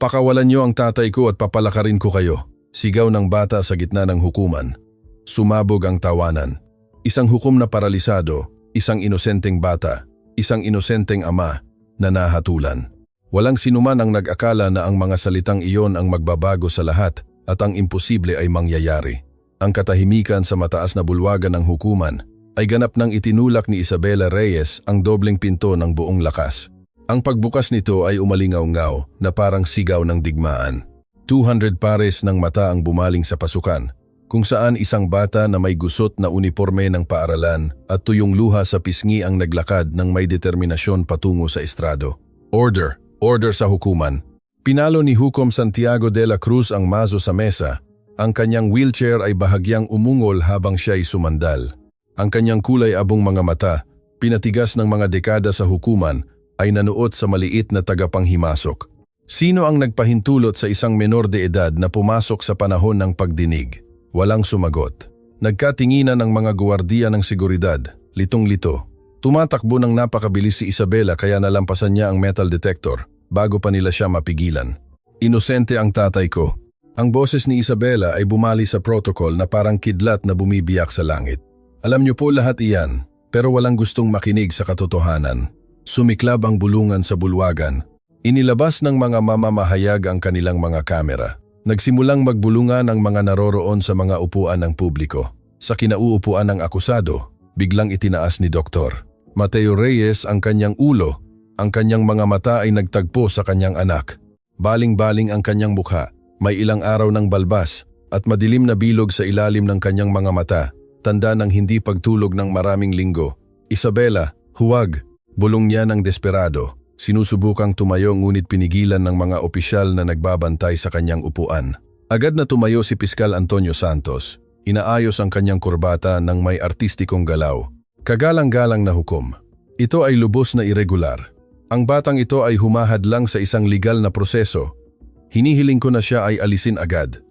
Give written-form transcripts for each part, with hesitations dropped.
Pakawalan niyo ang tatay ko at papalakarin ko kayo. Sigaw ng bata sa gitna ng hukuman. Sumabog ang tawanan. Isang hukom na paralisado, isang inosenteng bata, isang inosenteng ama na nahatulan. Walang sinuman ang nag-akala na ang mga salitang iyon ang magbabago sa lahat at ang imposible ay mangyayari. Ang katahimikan sa mataas na bulwagan ng hukuman ay ganap nang itinulak ni Isabela Reyes ang dobleng pinto ng buong lakas. Ang pagbukas nito ay umalingaw-ngaw na parang sigaw ng digmaan. 200 pares ng mata ang bumaling sa pasukan, kung saan isang bata na may gusot na uniporme ng paaralan at tuyong luha sa pisngi ang naglakad ng may determinasyon patungo sa estrado. Order! Order sa hukuman. Pinalo ni Hukom Santiago de la Cruz ang mazo sa mesa. Ang kanyang wheelchair ay bahagyang umungol habang siya ay sumandal. Ang kanyang kulay abong mga mata, pinatigas ng mga dekada sa hukuman, ay nanuot sa maliit na tagapanghimasok. Sino ang nagpahintulot sa isang menor de edad na pumasok sa panahon ng pagdinig? Walang sumagot. Nagkatinginan ang mga guwardiya ng seguridad, litong-lito. Tumatakbo ng napakabilis si Isabela kaya nalampasan niya ang metal detector bago pa nila siya mapigilan. Inosente ang tatay ko. Ang boses ni Isabela ay bumali sa protocol na parang kidlat na bumibiyak sa langit. Alam niyo po lahat iyan, pero walang gustong makinig sa katotohanan. Sumiklab ang bulungan sa bulwagan. Inilabas ng mga mamamahayag ang kanilang mga kamera. Nagsimulang magbulungan ang mga naroroon sa mga upuan ng publiko. Sa kinauupuan ng akusado, biglang itinaas ni Dr. Mateo Reyes ang kanyang ulo. Ang kanyang mga mata ay nagtagpo sa kanyang anak. Baling-baling ang kanyang mukha, may ilang araw ng balbas at madilim na bilog sa ilalim ng kanyang mga mata, tanda ng hindi pagtulog ng maraming linggo. Isabela, huwag! Bulong niya ng desperado. Sinusubukang tumayo ngunit pinigilan ng mga opisyal na nagbabantay sa kanyang upuan. Agad na tumayo si Piskal Antonio Santos. Inaayos ang kanyang kurbata ng may artistikong galaw. Kagalang-galang na hukom. Ito ay lubos na irregular. Ang batang ito ay humahadlang sa isang legal na proseso. Hinihiling ko na siya ay alisin agad.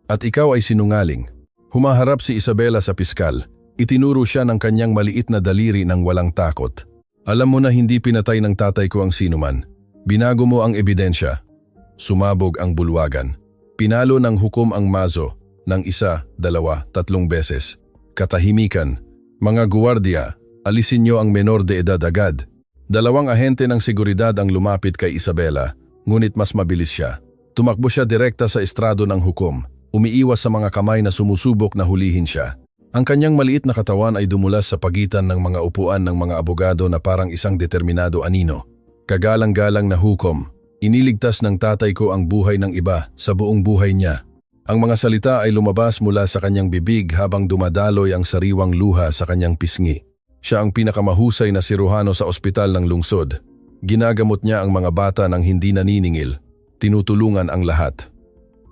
At ikaw ay sinungaling. Humaharap si Isabela sa piskal. Itinuro siya ng kanyang maliit na daliri ng walang takot. Alam mo na hindi pinatay ng tatay ko ang sinuman. Binago mo ang ebidensya. Sumabog ang bulwagan. Pinalo ng hukom ang mazo ng 1, 2, 3 beses. Katahimikan. Mga guwardiya, alisin niyo ang menor de edad agad. 2 ahente ng seguridad ang lumapit kay Isabela, ngunit mas mabilis siya. Tumakbo siya direkta sa estrado ng hukom, umiiwas sa mga kamay na sumusubok na hulihin siya. Ang kanyang maliit na katawan ay dumulas sa pagitan ng mga upuan ng mga abogado na parang isang determinado anino. Kagalang-galang na hukom, iniligtas ng tatay ko ang buhay ng iba sa buong buhay niya. Ang mga salita ay lumabas mula sa kanyang bibig habang dumadaloy ang sariwang luha sa kanyang pisngi. Siya ang pinakamahusay na siruhano sa ospital ng lungsod. Ginagamot niya ang mga bata ng hindi naniningil. Tinutulungan ang lahat.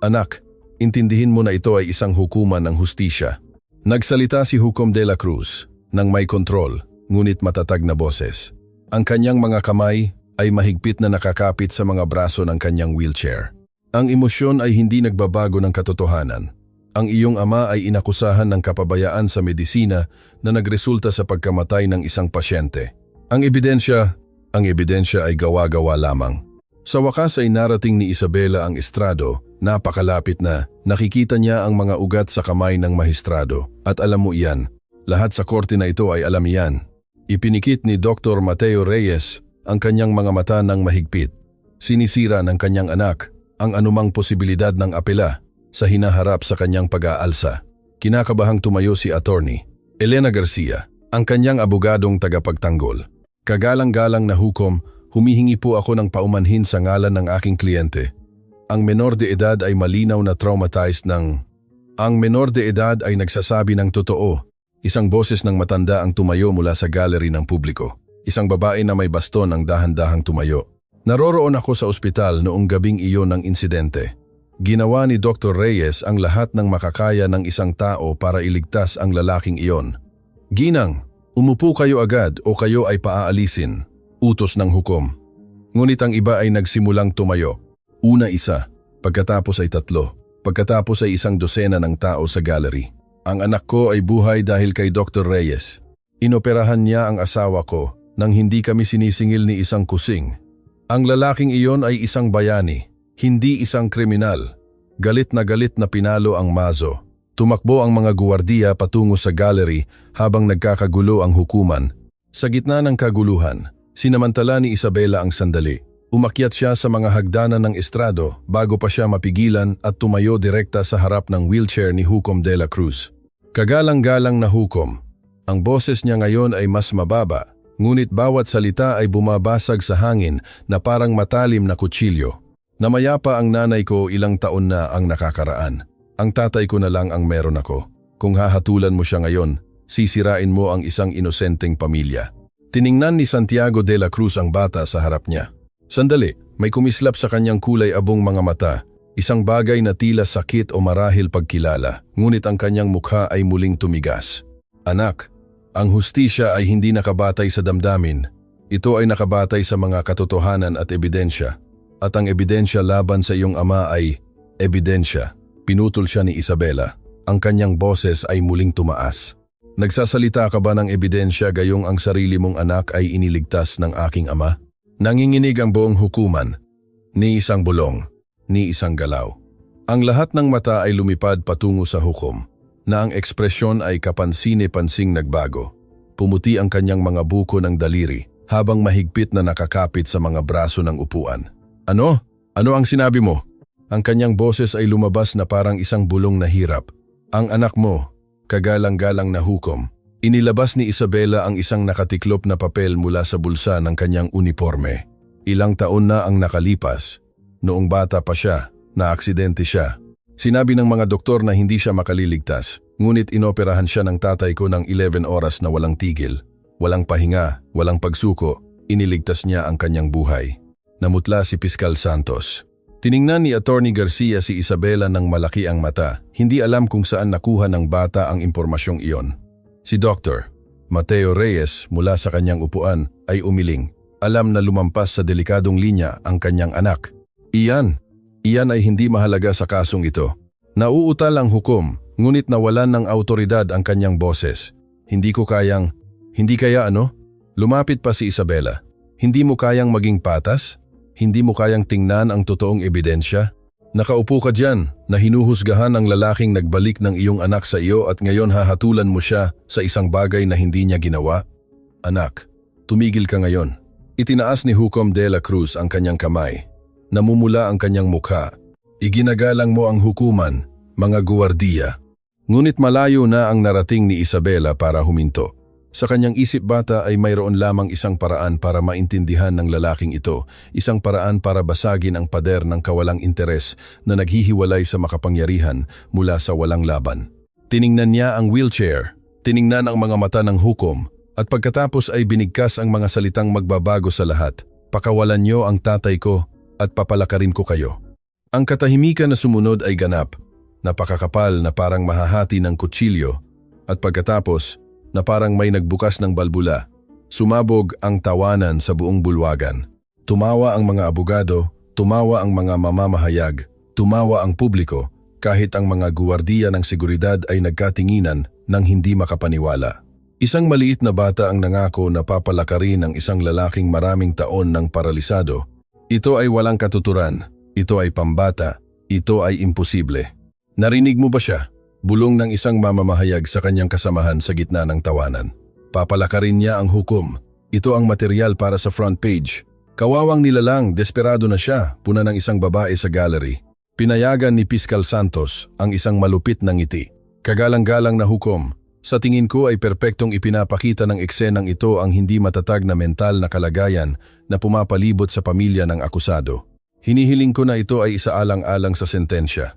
Anak, intindihin mo na ito ay isang hukuman ng hustisya. Nagsalita si Hukom de la Cruz ng may kontrol, ngunit matatag na boses. Ang kanyang mga kamay ay mahigpit na nakakapit sa mga braso ng kanyang wheelchair. Ang emosyon ay hindi nagbabago ng katotohanan. Ang iyong ama ay inakusahan ng kapabayaan sa medisina na nagresulta sa pagkamatay ng isang pasyente. Ang ebidensya ay gawa-gawa lamang. Sa wakas ay narating ni Isabela ang estrado, napakalapit na, nakikita niya ang mga ugat sa kamay ng mahistrado. At alam mo iyan, lahat sa korte na ito ay alam iyan. Ipinikit ni Dr. Mateo Reyes ang kanyang mga mata ng mahigpit. Sinisira ng kanyang anak ang anumang posibilidad ng apela sa hinaharap sa kanyang pag-aalsa. Kinakabahang tumayo si Attorney Elena Garcia, ang kanyang abogadong tagapagtanggol. Kagalang-galang na hukom, humihingi po ako ng paumanhin sa ngalan ng aking kliyente. Ang menor de edad ay malinaw na traumatized ng... Ang menor de edad ay nagsasabi ng totoo. Isang boses ng matanda ang tumayo mula sa gallery ng publiko. Isang babae na may baston ang dahan-dahang tumayo. Naroroon ako sa ospital noong gabing iyon ng insidente. Ginawa ni Dr. Reyes ang lahat ng makakaya ng isang tao para iligtas ang lalaking iyon. Ginang, umupo kayo agad o kayo ay paaalisin. Utos ng hukom. Ngunit ang iba ay nagsimulang tumayo. Una 1, pagkatapos ay 3, pagkatapos ay 1 dosena ng tao sa gallery. Ang anak ko ay buhay dahil kay Dr. Reyes. Inoperahan niya ang asawa ko nang hindi kami sinisingil ni isang kusing. Ang lalaking iyon ay isang bayani. hindi isang kriminal. Galit na pinalo ang mazo. Tumakbo ang mga guwardiya patungo sa gallery habang nagkakagulo ang hukuman. Sa gitna ng kaguluhan, sinamantala ni Isabela ang sandali. Umakyat siya sa mga hagdanan ng estrado bago pa siya mapigilan at tumayo direkta sa harap ng wheelchair ni Hukom de la Cruz. Kagalang-galang na Hukom. Ang boses niya ngayon ay mas mababa, ngunit bawat salita ay bumabasag sa hangin na parang matalim na kutsilyo. Namayapa ang nanay ko, ilang taon na ang nakakaraan. Ang tatay ko na lang ang meron ako. Kung hahatulan mo siya ngayon, sisirain mo ang isang inosenteng pamilya. Tiningnan ni Santiago de la Cruz ang bata sa harap niya. Sandali, may kumislap sa kanyang kulay abong mga mata. Isang bagay na tila sakit o marahil pagkilala, ngunit ang kanyang mukha ay muling tumigas. Anak, ang hustisya ay hindi nakabatay sa damdamin. Ito ay nakabatay sa mga katotohanan at ebidensya. At ang ebidensya laban sa iyong ama ay ebidensya. Pinutol siya ni Isabela. Ang kanyang boses ay muling tumaas. Nagsasalita ka ba ng ebidensya gayong ang sarili mong anak ay iniligtas ng aking ama? Nanginginig ang buong hukuman. Ni isang bulong, ni isang galaw. Ang lahat ng mata ay lumipad patungo sa hukom, na ang ekspresyon ay kapansine-pansing nagbago. Pumuti ang kanyang mga buko ng daliri habang mahigpit na nakakapit sa mga braso ng upuan. Ano? Ano ang sinabi mo? Ang kanyang boses ay lumabas na parang isang bulong na hirap. Ang anak mo, kagalang-galang na Hukom. Inilabas ni Isabela ang isang nakatiklop na papel mula sa bulsa ng kanyang uniforme. Ilang taon na ang nakalipas. Noong bata pa siya, naaksidente siya. Sinabi ng mga doktor na hindi siya makaliligtas, ngunit inoperahan siya ng tatay ko ng 11 oras na walang tigil. Walang pahinga, walang pagsuko, iniligtas niya ang kanyang buhay. Namutla si Piskal Santos. Tiningnan ni Attorney Garcia si Isabela ng malaki ang mata, hindi alam kung saan nakuha ng bata ang impormasyong iyon. Si Dr. Mateo Reyes mula sa kanyang upuan ay umiling. Alam na lumampas sa delikadong linya ang kanyang anak. Iyan ay hindi mahalaga sa kasong ito. Nauutal ang hukom, ngunit nawalan ng autoridad ang kanyang boses. Hindi kaya ano? Lumapit pa si Isabela. Hindi mo kayang maging patas? Hindi mo kayang tingnan ang totoong ebidensya? Nakaupo ka dyan na hinuhusgahan ang lalaking nagbalik ng iyong anak sa iyo at ngayon hahatulan mo siya sa isang bagay na hindi niya ginawa? Anak, tumigil ka ngayon. Itinaas ni Hukom de la Cruz ang kanyang kamay. Namumula ang kanyang mukha. Iginagalang mo ang hukuman, mga guwardiya. Ngunit malayo na ang narating ni Isabela para huminto. Sa kanyang isip bata ay mayroon lamang isang paraan para maintindihan ng lalaking ito, isang paraan para basagin ang pader ng kawalang interes na naghihiwalay sa makapangyarihan mula sa walang laban. Tiningnan niya ang wheelchair, tiningnan ang mga mata ng hukom, at pagkatapos ay binigkas ang mga salitang magbabago sa lahat. Pakawalan niyo ang tatay ko at papalakarin ko kayo. Ang katahimikan na sumunod ay ganap, napakakapal na parang mahahati ng kutsilyo, at pagkatapos, na parang may nagbukas ng balbula. Sumabog ang tawanan sa buong bulwagan. Tumawa ang mga abogado, tumawa ang mga mamamahayag, tumawa ang publiko, kahit ang mga guwardiya ng seguridad ay nagkatinginan ng hindi makapaniwala. Isang maliit na bata ang nangako na papalakarin ang isang lalaking maraming taon ng paralisado. Ito ay walang katuturan, ito ay pambata, ito ay imposible. Narinig mo ba siya? Bulong ng isang mamamahayag sa kanyang kasamahan sa gitna ng tawanan. Papalakarin niya ang hukom. Ito ang material para sa front page. Kawawang nilalang, desperado na siya, puna ng isang babae sa gallery. Pinayagan ni Piskal Santos ang isang malupit na ngiti. Kagalang-galang na hukom. Sa tingin ko ay perpektong ipinapakita ng eksenang ito ang hindi matatag na mental na kalagayan na pumapalibot sa pamilya ng akusado. Hinihiling ko na ito ay isaalang-alang sa sentensya.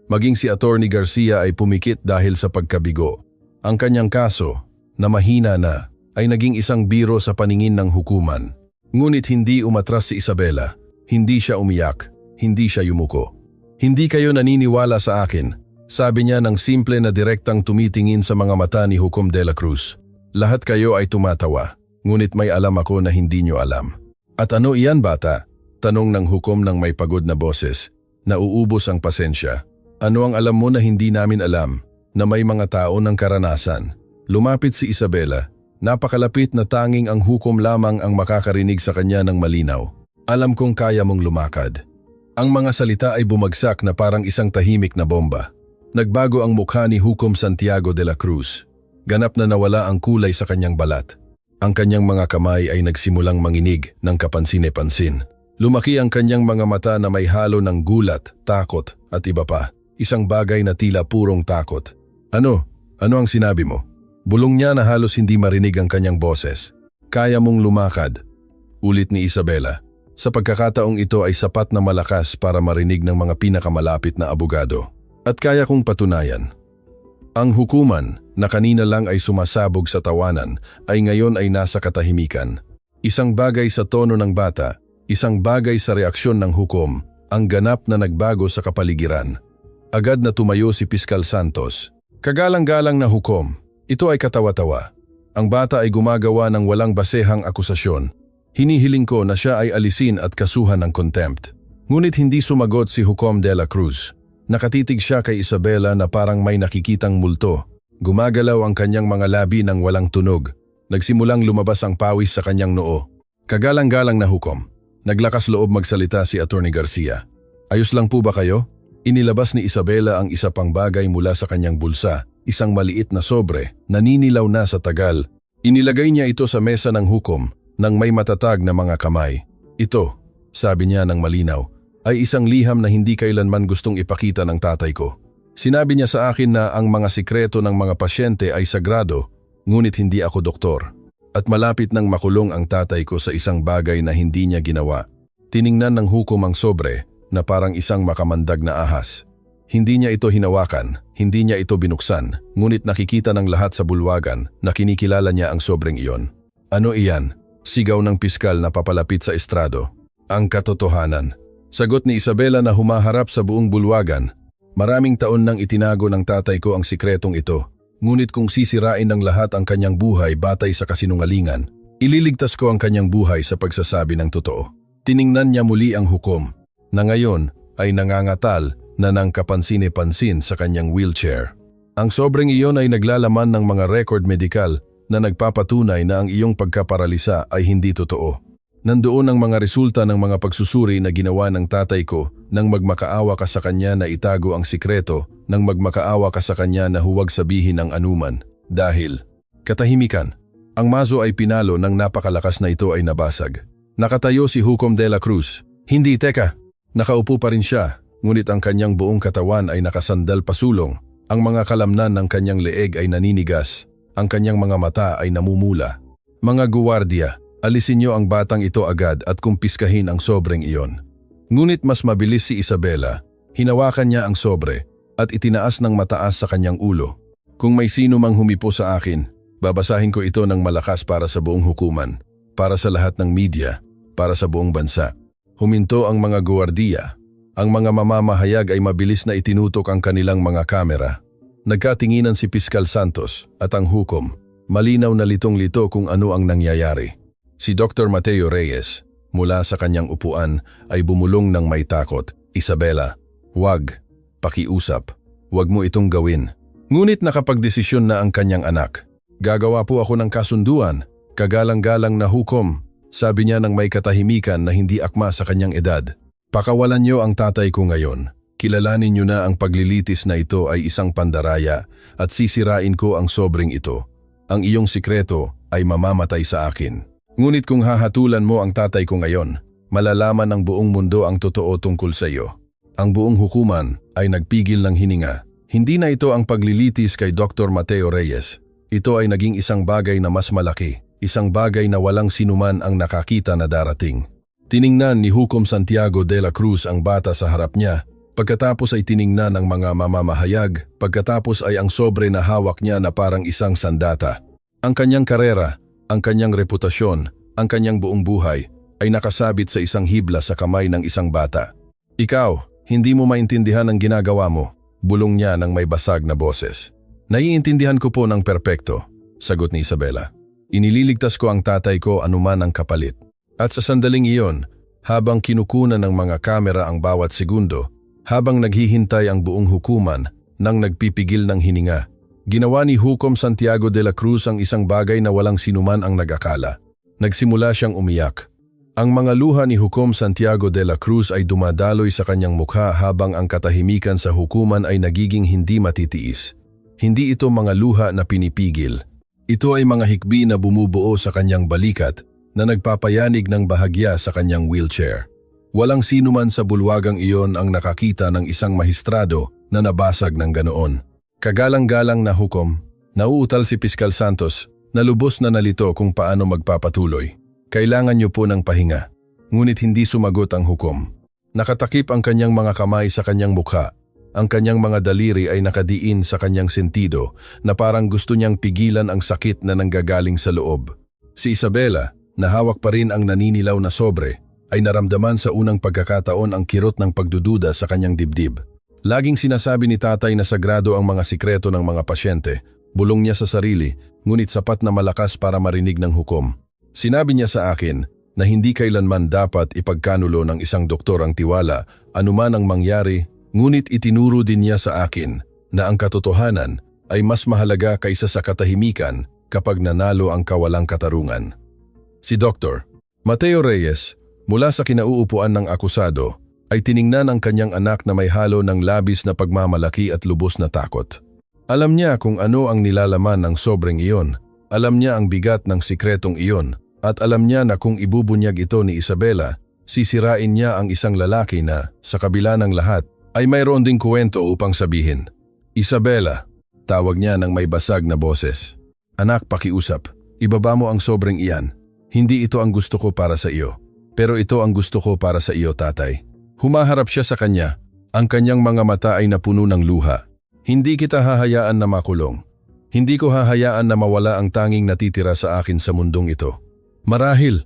Maging si Attorney Garcia ay pumikit dahil sa pagkabigo. Ang kanyang kaso, na mahina na, ay naging isang biro sa paningin ng hukuman. Ngunit hindi umatras si Isabela, hindi siya umiyak, hindi siya yumuko. Hindi kayo naniniwala sa akin, sabi niya ng simple na direktang tumitingin sa mga mata ni Hukom de la Cruz. Lahat kayo ay tumatawa, ngunit may alam ako na hindi nyo alam. At ano iyan bata? Tanong ng hukom ng may pagod na boses. Nauubos ang pasensya. Ano ang alam mo na hindi namin alam, na may mga tao ng karanasan? Lumapit si Isabela. Napakalapit na tanging ang hukom lamang ang makakarinig sa kanya ng malinaw. Alam kong kaya mong lumakad. Ang mga salita ay bumagsak na parang isang tahimik na bomba. Nagbago ang mukha ni Hukom Santiago de la Cruz. Ganap na nawala ang kulay sa kanyang balat. Ang kanyang mga kamay ay nagsimulang manginig ng kapansin-pansin. Lumaki ang kanyang mga mata na may halo ng gulat, takot at iba pa. Isang bagay na tila purong takot. Ano? Ano ang sinabi mo? Bulong niya na halos hindi marinig ang kanyang boses. Kaya mong lumakad. Ulit ni Isabela. Sa pagkakataong ito ay sapat na malakas para marinig ng mga pinakamalapit na abogado. At kaya kong patunayan. Ang hukuman na kanina lang ay sumasabog sa tawanan ay ngayon ay nasa katahimikan. Isang bagay sa tono ng bata, isang bagay sa reaksyon ng hukom, ang ganap na nagbago sa kapaligiran. Agad na tumayo si Piskal Santos. Kagalang-galang na hukom, ito ay katawa-tawa. Ang bata ay gumagawa ng walang basehang akusasyon. Hinihiling ko na siya ay alisin at kasuhan ng contempt. Ngunit hindi sumagot si Hukom de la Cruz. Nakatitig siya kay Isabela na parang may nakikitang multo. Gumagalaw ang kanyang mga labi ng walang tunog. Nagsimulang lumabas ang pawis sa kanyang noo. Kagalang-galang na hukom. Naglakas loob magsalita si Attorney Garcia. Ayos lang po ba kayo? Inilabas ni Isabela ang isa pang bagay mula sa kanyang bulsa. Isang maliit na sobre, naninilaw na sa tagal. Inilagay niya ito sa mesa ng hukom nang may matatag na mga kamay. Ito, sabi niya ng malinaw, ay isang liham na hindi kailanman gustong ipakita ng tatay ko. Sinabi niya sa akin na ang mga sikreto ng mga pasyente ay sagrado, ngunit hindi ako doktor. At malapit nang makulong ang tatay ko sa isang bagay na hindi niya ginawa. Tiningnan ng hukom ang sobre na parang isang makamandag na ahas. Hindi niya ito hinawakan, hindi niya ito binuksan, ngunit nakikita ng lahat sa bulwagan na kinikilala niya ang sobreng iyon. Ano iyan? Sigaw ng piskal na papalapit sa estrado. Ang katotohanan. Sagot ni Isabela na humaharap sa buong bulwagan. Maraming taon nang itinago ng tatay ko ang sikretong ito. Ngunit kung sisirain ng lahat ang kanyang buhay batay sa kasinungalingan, ililigtas ko ang kanyang buhay sa pagsasabi ng totoo. Tiningnan niya muli ang hukom, na ngayon ay nangangatal na nang kapansin-pansin sa kanyang wheelchair. Ang sobreng iyon ay naglalaman ng mga record medikal na nagpapatunay na ang iyong pagkaparalisa ay hindi totoo. Nandoon ang mga resulta ng mga pagsusuri na ginawa ng tatay ko nang magmakaawa ka sa kanya na itago ang sikreto, nang magmakaawa ka sa kanya na huwag sabihin ang anuman. Dahil katahimikan. Ang mazo ay pinalo nang napakalakas na ito ay nabasag. Nakatayo si Hukom de la Cruz. Hindi, teka. Nakaupo pa rin siya, ngunit ang kanyang buong katawan ay nakasandal pasulong. Ang mga kalamnan ng kanyang leeg ay naninigas. Ang kanyang mga mata ay namumula. Mga guwardiya, alisin niyo ang batang ito agad at kumpiskahin ang sobreng iyon. Ngunit mas mabilis si Isabela. Hinawakan niya ang sobre at itinaas ng mataas sa kanyang ulo. Kung may sino mang humipo sa akin, babasahin ko ito ng malakas para sa buong hukuman, para sa lahat ng media, para sa buong bansa. Huminto ang mga guwardiya. Ang mga mamamahayag ay mabilis na itinutok ang kanilang mga kamera. Nagkatinginan si Piskal Santos at ang hukom. Malinaw na litong-lito kung ano ang nangyayari. Si Dr. Mateo Reyes, mula sa kanyang upuan, ay bumulong ng may takot. Isabela, wag, pakiusap, wag mo itong gawin. Ngunit nakapagdesisyon na ang kanyang anak. Gagawa po ako ng kasunduan, kagalang-galang na hukom, sabi niya ng may katahimikan na hindi akma sa kanyang edad. Pakawalan niyo ang tatay ko ngayon. Kilalanin niyo na ang paglilitis na ito ay isang pandaraya at sisirain ko ang sobreng ito. Ang iyong sikreto ay mamamatay sa akin. Ngunit kung hahatulan mo ang tatay ko ngayon, malalaman ng buong mundo ang totoo tungkol sa iyo. Ang buong hukuman ay nagpigil ng hininga. Hindi na ito ang paglilitis kay Dr. Mateo Reyes. Ito ay naging isang bagay na mas malaki, isang bagay na walang sinuman ang nakakita na darating. Tiningnan ni Hukom Santiago de la Cruz ang bata sa harap niya. Pagkatapos ay tiningnan ng mga mamamahayag, pagkatapos ay ang sobre na hawak niya na parang isang sandata. Ang kanyang karera, ang kanyang reputasyon, ang kanyang buong buhay ay nakasabit sa isang hibla sa kamay ng isang bata. Ikaw, hindi mo maintindihan ang ginagawa mo, bulong niya ng may basag na boses. Naiintindihan ko po ng perpekto, sagot ni Isabela. Inililigtas ko ang tatay ko anuman ang kapalit. At sa sandaling iyon, habang kinukunan ng mga kamera ang bawat segundo, habang naghihintay ang buong hukuman nang nagpipigil ng hininga, ginawa ni Hukom Santiago de la Cruz ang isang bagay na walang sinuman ang nag-akala. Nagsimula siyang umiyak. Ang mga luha ni Hukom Santiago de la Cruz ay dumadaloy sa kanyang mukha habang ang katahimikan sa hukuman ay nagiging hindi matitiis. Hindi ito mga luha na pinipigil. Ito ay mga hikbi na bumubuo sa kanyang balikat na nagpapayanig ng bahagya sa kanyang wheelchair. Walang sino man sa bulwagang iyon ang nakakita ng isang mahistrado na nabasag ng ganoon. Kagalang-galang na hukom, nauutal si Piskal Santos na lubos na nalito kung paano magpapatuloy. Kailangan niyo po ng pahinga. Ngunit hindi sumagot ang hukom. Nakatakip ang kanyang mga kamay sa kanyang mukha. Ang kanyang mga daliri ay nakadiin sa kanyang sentido na parang gusto niyang pigilan ang sakit na nanggagaling sa loob. Si Isabela, na hawak pa rin ang naninilaw na sobre, ay naramdaman sa unang pagkakataon ang kirot ng pagdududa sa kanyang dibdib. Laging sinasabi ni tatay na sagrado ang mga sikreto ng mga pasyente. Bulong niya sa sarili, ngunit sapat na malakas para marinig ng hukom. Sinabi niya sa akin na hindi kailanman dapat ipagkanulo ng isang doktor ang tiwala anuman ang mangyari, ngunit itinuro din niya sa akin na ang katotohanan ay mas mahalaga kaysa sa katahimikan kapag nanalo ang kawalang katarungan. Si Dr. Mateo Reyes, mula sa kinauupuan ng akusado, ay tiningnan ang kanyang anak na may halo ng labis na pagmamalaki at lubos na takot. Alam niya kung ano ang nilalaman ng sobreng iyon, alam niya ang bigat ng sikretong iyon, at alam niya na kung ibubunyag ito ni Isabela, sisirain niya ang isang lalaki na, sa kabila ng lahat, ay mayroon ding kwento upang sabihin. Isabela, tawag niya ng may basag na boses. Anak, pakiusap, ibaba mo ang sobreng iyan. Hindi ito ang gusto ko para sa iyo. Pero ito ang gusto ko para sa iyo, tatay. Humaharap siya sa kanya. Ang kanyang mga mata ay napuno ng luha. Hindi kita hahayaan na makulong. Hindi ko hahayaan na mawala ang tanging natitira sa akin sa mundong ito. Marahil,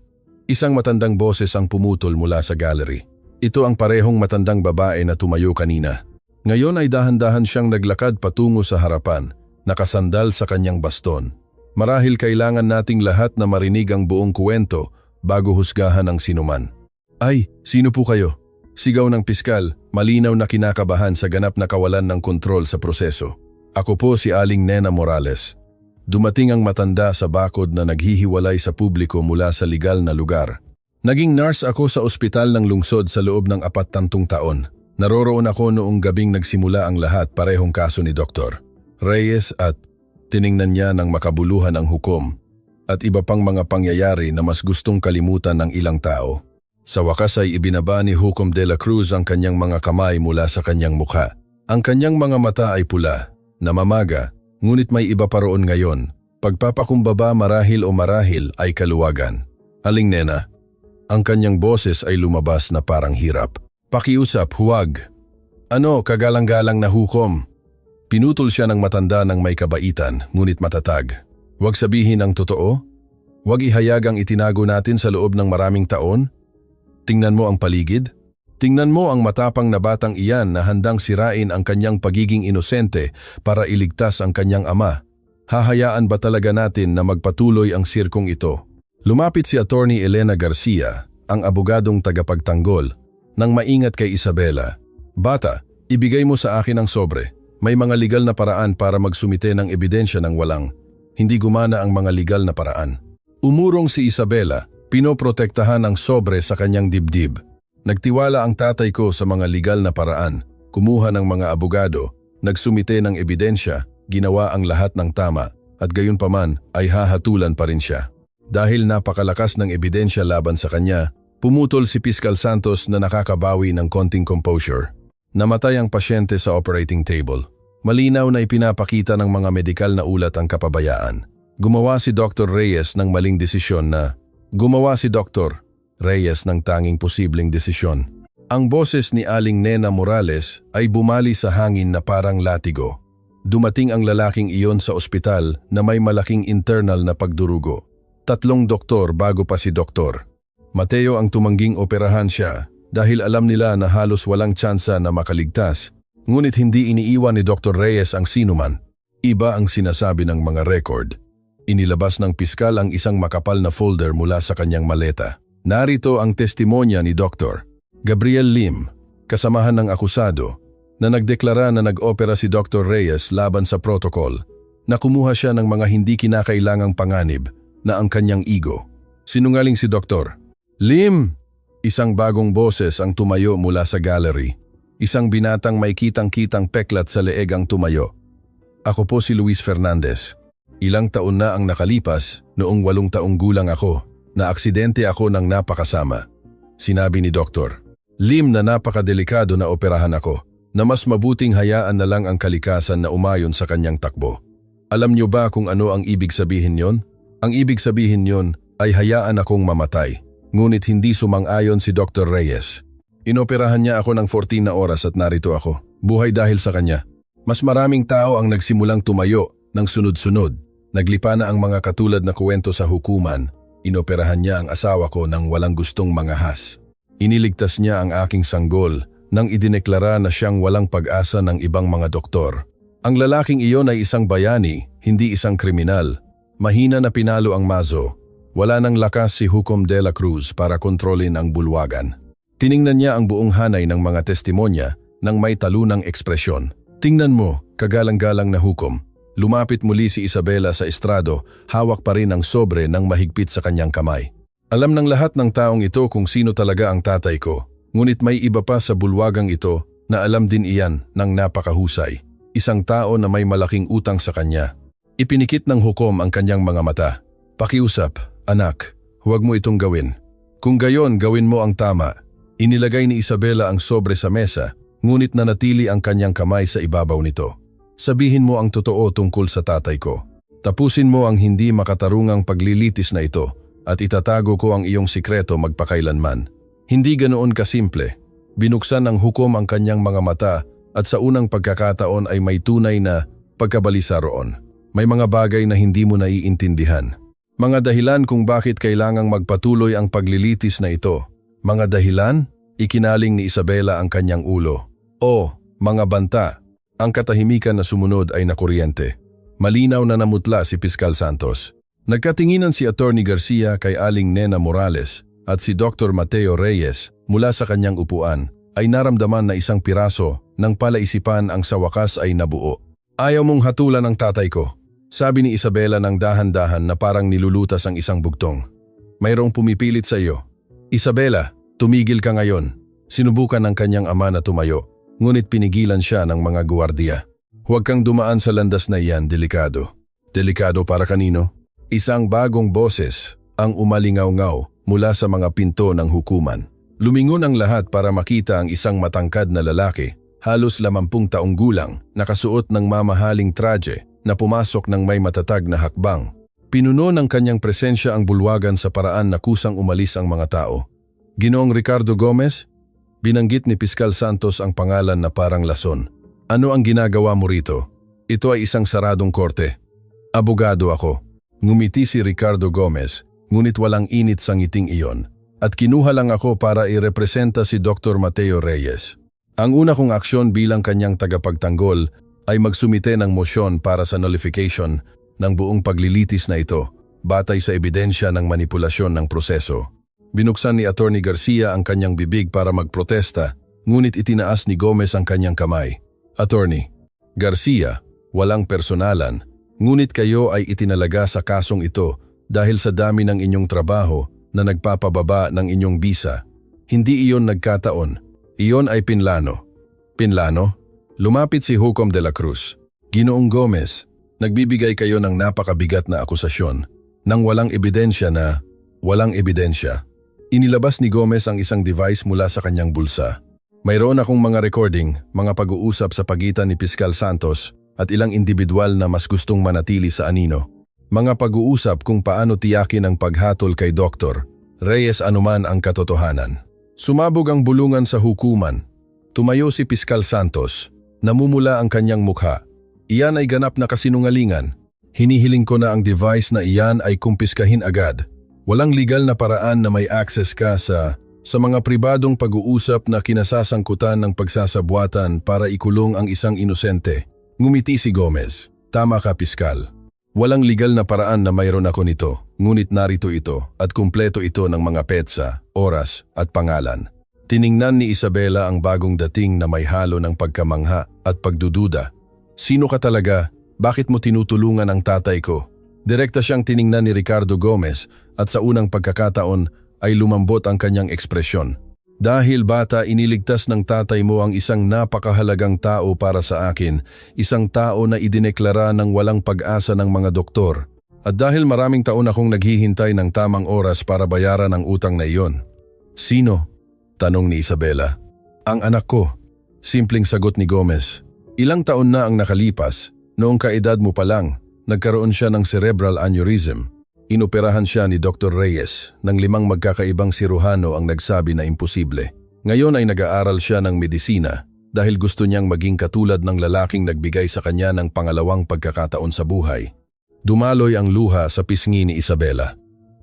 isang matandang boses ang pumutol mula sa gallery. Ito ang parehong matandang babae na tumayo kanina. Ngayon ay dahan-dahan siyang naglakad patungo sa harapan, nakasandal sa kanyang baston. Marahil kailangan nating lahat na marinig ang buong kwento bago husgahan ang sinuman. Ay, sino po kayo? Sigaw ng piskal, malinaw na kinakabahan sa ganap na kawalan ng kontrol sa proseso. Ako po si Aling Nena Morales. Dumating ang matanda sa bakod na naghihiwalay sa publiko mula sa legal na lugar. Naging nurse ako sa ospital ng lungsod sa loob ng 40 taon. Naroroon ako noong gabing nagsimula ang lahat, parehong kaso ni Dr. Reyes, at tiningnan niya ng makabuluhan ang hukom at iba pang mga pangyayari na mas gustong kalimutan ng ilang tao. Sa wakas ay ibinaba ni Hukom de la Cruz ang kanyang mga kamay mula sa kanyang mukha. Ang kanyang mga mata ay pula, namamaga, ngunit may iba pa roon ngayon. Pagpapakumbaba marahil o marahil ay kaluwagan. Aling Nena, ang kanyang boses ay lumabas na parang hirap. Pakiusap, huwag. Ano, kagalang-galang na hukom? Pinutol siya ng matanda ng may kabaitan, ngunit matatag. Huwag sabihin ang totoo? Huwag ihayag ang itinago natin sa loob ng maraming taon? Tingnan mo ang paligid? Tingnan mo ang matapang na batang iyan na handang sirain ang kanyang pagiging inosente para iligtas ang kanyang ama. Hahayaan ba talaga natin na magpatuloy ang sirkong ito? Lumapit si Attorney Elena Garcia, ang abogadong tagapagtanggol, nang maingat kay Isabela. Bata, ibigay mo sa akin ang sobre. May mga legal na paraan para magsumite ng ebidensya ng walang. Hindi gumana ang mga legal na paraan. Umurong si Isabela, pinoprotektahan ang sobre sa kanyang dibdib. Nagtiwala ang tatay ko sa mga legal na paraan, kumuha ng mga abogado, nagsumite ng ebidensya, ginawa ang lahat ng tama, at gayunpaman ay hahatulan pa rin siya. Dahil napakalakas ng ebidensya laban sa kanya, pumutol si Piskal Santos na nakakabawi ng konting composure. Namatay ang pasyente sa operating table. Malinaw na ipinapakita ng mga medikal na ulat ang kapabayaan. Gumawa si Dr. Reyes ng maling desisyon na Reyes ng tanging posibleng desisyon. Ang boses ni Aling Nena Morales ay bumali sa hangin na parang latigo. Dumating ang lalaking iyon sa ospital na may malaking internal na pagdurugo. 3 doktor bago pa si Doktor Mateo ang tumangging operahan siya dahil alam nila na halos walang tsansa na makaligtas. Ngunit hindi iniiwan ni Dr. Reyes ang sinuman. Iba ang sinasabi ng mga record. Inilabas ng piskal ang isang makapal na folder mula sa kanyang maleta. Narito ang testimonya ni Dr. Gabriel Lim, kasamahan ng akusado, na nagdeklara na nag-opera si Dr. Reyes laban sa protocol, na kumuha siya ng mga hindi kinakailangang panganib na ang kanyang ego. Sinungaling si Doktor. Lim! Isang bagong boses ang tumayo mula sa gallery. Isang binatang may kitang-kitang peklat sa leeg ang tumayo. Ako po si Luis Fernandez. Ilang taon na ang nakalipas, noong 8 taong gulang ako, na aksidente ako ng napakasama. Sinabi ni Doktor Lim na napakadelikado na operahan ako, na mas mabuting hayaan na lang ang kalikasan na umayon sa kanyang takbo. Alam niyo ba kung ano ang ibig sabihin yon? Ang ibig sabihin yon ay hayaan akong mamatay. Ngunit hindi sumang-ayon si Dr. Reyes. Inoperahan niya ako ng 14 na oras at narito ako. Buhay dahil sa kanya. Mas maraming tao ang nagsimulang tumayo ng sunod-sunod. Naglipa na ang mga katulad na kuwento sa hukuman. Inoperahan niya ang asawa ko ng walang gustong mangahas. Iniligtas niya ang aking sanggol nang idineklara na siyang walang pag-asa ng ibang mga doktor. Ang lalaking iyon ay isang bayani, hindi isang kriminal. Mahina na pinalo ang mazo. Wala nang lakas si Hukom de la Cruz para kontrolin ang bulwagan. Tiningnan niya ang buong hanay ng mga testimonya nang may talunang ekspresyon. Tingnan mo, kagalang-galang na Hukom. Lumapit muli si Isabela sa estrado, hawak pa rin ang sobre ng mahigpit sa kanyang kamay. Alam ng lahat ng taong ito kung sino talaga ang tatay ko. Ngunit may iba pa sa bulwagang ito na alam din iyan ng napakahusay. Isang tao na may malaking utang sa kanya. Ipinikit ng Hukom ang kanyang mga mata. Pakiusap, anak, huwag mo itong gawin. Kung gayon, gawin mo ang tama. Inilagay ni Isabela ang sobre sa mesa, ngunit nanatili ang kanyang kamay sa ibabaw nito. Sabihin mo ang totoo tungkol sa tatay ko. Tapusin mo ang hindi makatarungang paglilitis na ito at itatago ko ang iyong sikreto magpakailanman. Hindi ganoon kasimple. Binuksan ng Hukom ang kanyang mga mata at sa unang pagkakataon ay may tunay na pagkabalisa roon. May mga bagay na hindi mo naiintindihan. Mga dahilan kung bakit kailangang magpatuloy ang paglilitis na ito. Mga dahilan, ikinaling ni Isabela ang kanyang ulo. O, mga banta, ang katahimikan na sumunod ay nakuryente. Malinaw na namutla si Piskal Santos. Nagkatinginan si Attorney Garcia kay Aling Nena Morales at si Dr. Mateo Reyes mula sa kanyang upuan ay naramdaman na isang piraso ng palaisipan ang sa wakas ay nabuo. Ayaw mong hatulan ang tatay ko. Sabi ni Isabela ng dahan-dahan na parang nilulutas ang isang bugtong. Mayroong pumipilit sa iyo. Isabela, tumigil ka ngayon. Sinubukan ng kanyang ama na tumayo, ngunit pinigilan siya ng mga guwardiya. Huwag kang dumaan sa landas na iyan, delikado. Delikado para kanino? Isang bagong boses ang umalingaw-ngaw mula sa mga pinto ng hukuman. Lumingon ang lahat para makita ang isang matangkad na lalaki, halos 50 taong gulang, nakasuot ng mamahaling traje, na pumasok ng may matatag na hakbang. Pinuno ng kanyang presensya ang bulwagan sa paraan na kusang umalis ang mga tao. Ginoong Ricardo Gomez? Binanggit ni Piskal Santos ang pangalan na parang lason. Ano ang ginagawa mo rito? Ito ay isang saradong korte. Abogado ako. Ngumiti si Ricardo Gomez, ngunit walang init sa ngiting iyon. At kinuha lang ako para irepresenta si Dr. Mateo Reyes. Ang una kong aksyon bilang kanyang tagapagtanggol ay magsumite ng mosyon para sa nullification ng buong paglilitis na ito, batay sa ebidensya ng manipulasyon ng proseso. Binuksan ni Attorney Garcia ang kanyang bibig para magprotesta, ngunit itinaas ni Gomez ang kanyang kamay. Attorney Garcia, walang personalan, ngunit kayo ay itinalaga sa kasong ito dahil sa dami ng inyong trabaho na nagpapababa ng inyong bisa. Hindi iyon nagkataon, iyon ay pinlano. Pinlano? Lumapit si Hukom de la Cruz. Ginoong Gomez, nagbibigay kayo ng napakabigat na akusasyon nang walang ebidensya na walang ebidensya. Inilabas ni Gomez ang isang device mula sa kanyang bulsa. Mayroon akong mga recording, mga pag-uusap sa pagitan ni Piskal Santos at ilang individual na mas gustong manatili sa anino. Mga pag-uusap kung paano tiyakin ang paghatol kay Dr. Reyes anuman ang katotohanan. Sumabog ang bulungan sa hukuman. Tumayo si Piskal Santos. Namumula ang kanyang mukha. Iyan ay ganap na kasinungalingan. Hinihiling ko na ang device na iyan ay kumpiskahin agad. Walang legal na paraan na may access ka sa mga pribadong pag-uusap na kinasasangkutan ng pagsasabwatan para ikulong ang isang inosente. Ngumiti si Gomez. Tama ka, Piskal. Walang legal na paraan na mayroon ako nito, ngunit narito ito at kumpleto ito ng mga petsa, oras at pangalan. Tiningnan ni Isabela ang bagong dating na may halo ng pagkamangha at pagdududa. Sino ka talaga? Bakit mo tinutulungan ang tatay ko? Direkta siyang tiningnan ni Ricardo Gomez at sa unang pagkakataon ay lumambot ang kanyang ekspresyon. Dahil bata, iniligtas ng tatay mo ang isang napakahalagang tao para sa akin, isang tao na idineklara ng walang pag-asa ng mga doktor. At dahil maraming taon akong naghihintay ng tamang oras para bayaran ang utang na iyon. Sino? Tanong ni Isabela. Ang anak ko. Simpleng sagot ni Gomez. Ilang taon na ang nakalipas, noong kaedad mo pa lang, nagkaroon siya ng cerebral aneurysm. Inoperahan siya ni Dr. Reyes ng 5 magkakaibang siruhano ang nagsabi na imposible. Ngayon ay nag-aaral siya ng medisina dahil gusto niyang maging katulad ng lalaking nagbigay sa kanya ng pangalawang pagkakataon sa buhay. Dumaloy ang luha sa pisngi ni Isabela.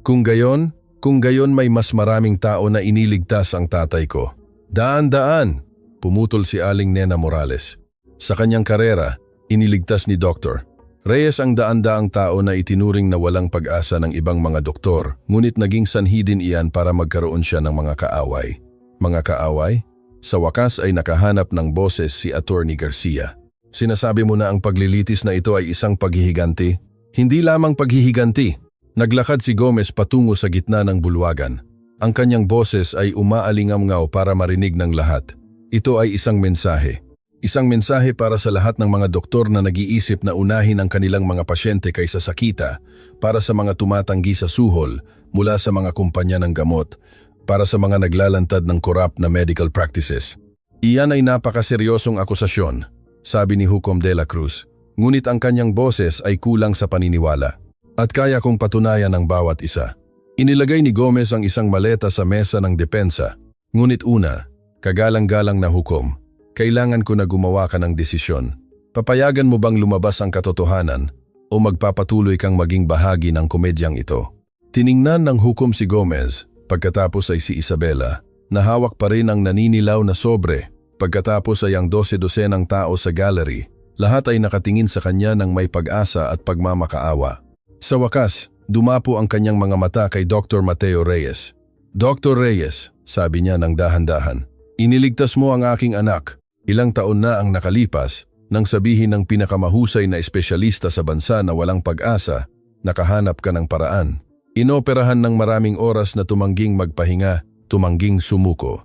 Kung gayon may mas maraming tao na iniligtas ang tatay ko. Daan-daan! Pumutol si Aling Nena Morales. Sa kanyang karera, iniligtas ni Dr. Reyes ang daan-daang tao na itinuring na walang pag-asa ng ibang mga doktor, ngunit naging sanhi din iyan para magkaroon siya ng mga kaaway. Mga kaaway? Sa wakas ay nakahanap ng boses si Attorney Garcia. Sinasabi mo na ang paglilitis na ito ay isang paghihiganti? Hindi lamang paghihiganti. Naglakad si Gomez patungo sa gitna ng bulwagan. Ang kanyang boses ay umaalingamngaw para marinig ng lahat. Ito ay isang mensahe. Isang mensahe para sa lahat ng mga doktor na nag-iisip na unahin ang kanilang mga pasyente kaysa sakita, para sa mga tumatanggi sa suhol mula sa mga kumpanya ng gamot, para sa mga naglalantad ng korap na medical practices. Iyan ay napakaseryosong akusasyon, sabi ni Hukom de la Cruz, ngunit ang kanyang boses ay kulang sa paniniwala. At kaya kong patunayan ang bawat isa. Inilagay ni Gomez ang isang maleta sa mesa ng depensa, ngunit una, kagalang-galang na hukom. Kailangan ko na gumawa ka ng desisyon. Papayagan mo bang lumabas ang katotohanan o magpapatuloy kang maging bahagi ng komedyang ito? Tiningnan ng hukom si Gomez, pagkatapos ay si Isabela, na hawak pa rin ang naninilaw na sobre. Pagkatapos ay ang 12 ng tao sa gallery, lahat ay nakatingin sa kanya ng may pag-asa at pagmamakaawa. Sa wakas, dumapo ang kanyang mga mata kay Dr. Mateo Reyes. Dr. Reyes, sabi niya ng dahan-dahan, iniligtas mo ang aking anak. Ilang taon na ang nakalipas nang sabihin ng pinakamahusay na espesyalista sa bansa na walang pag-asa, nakahanap ka ng paraan. Inoperahan ng maraming oras na tumangging magpahinga, tumangging sumuko.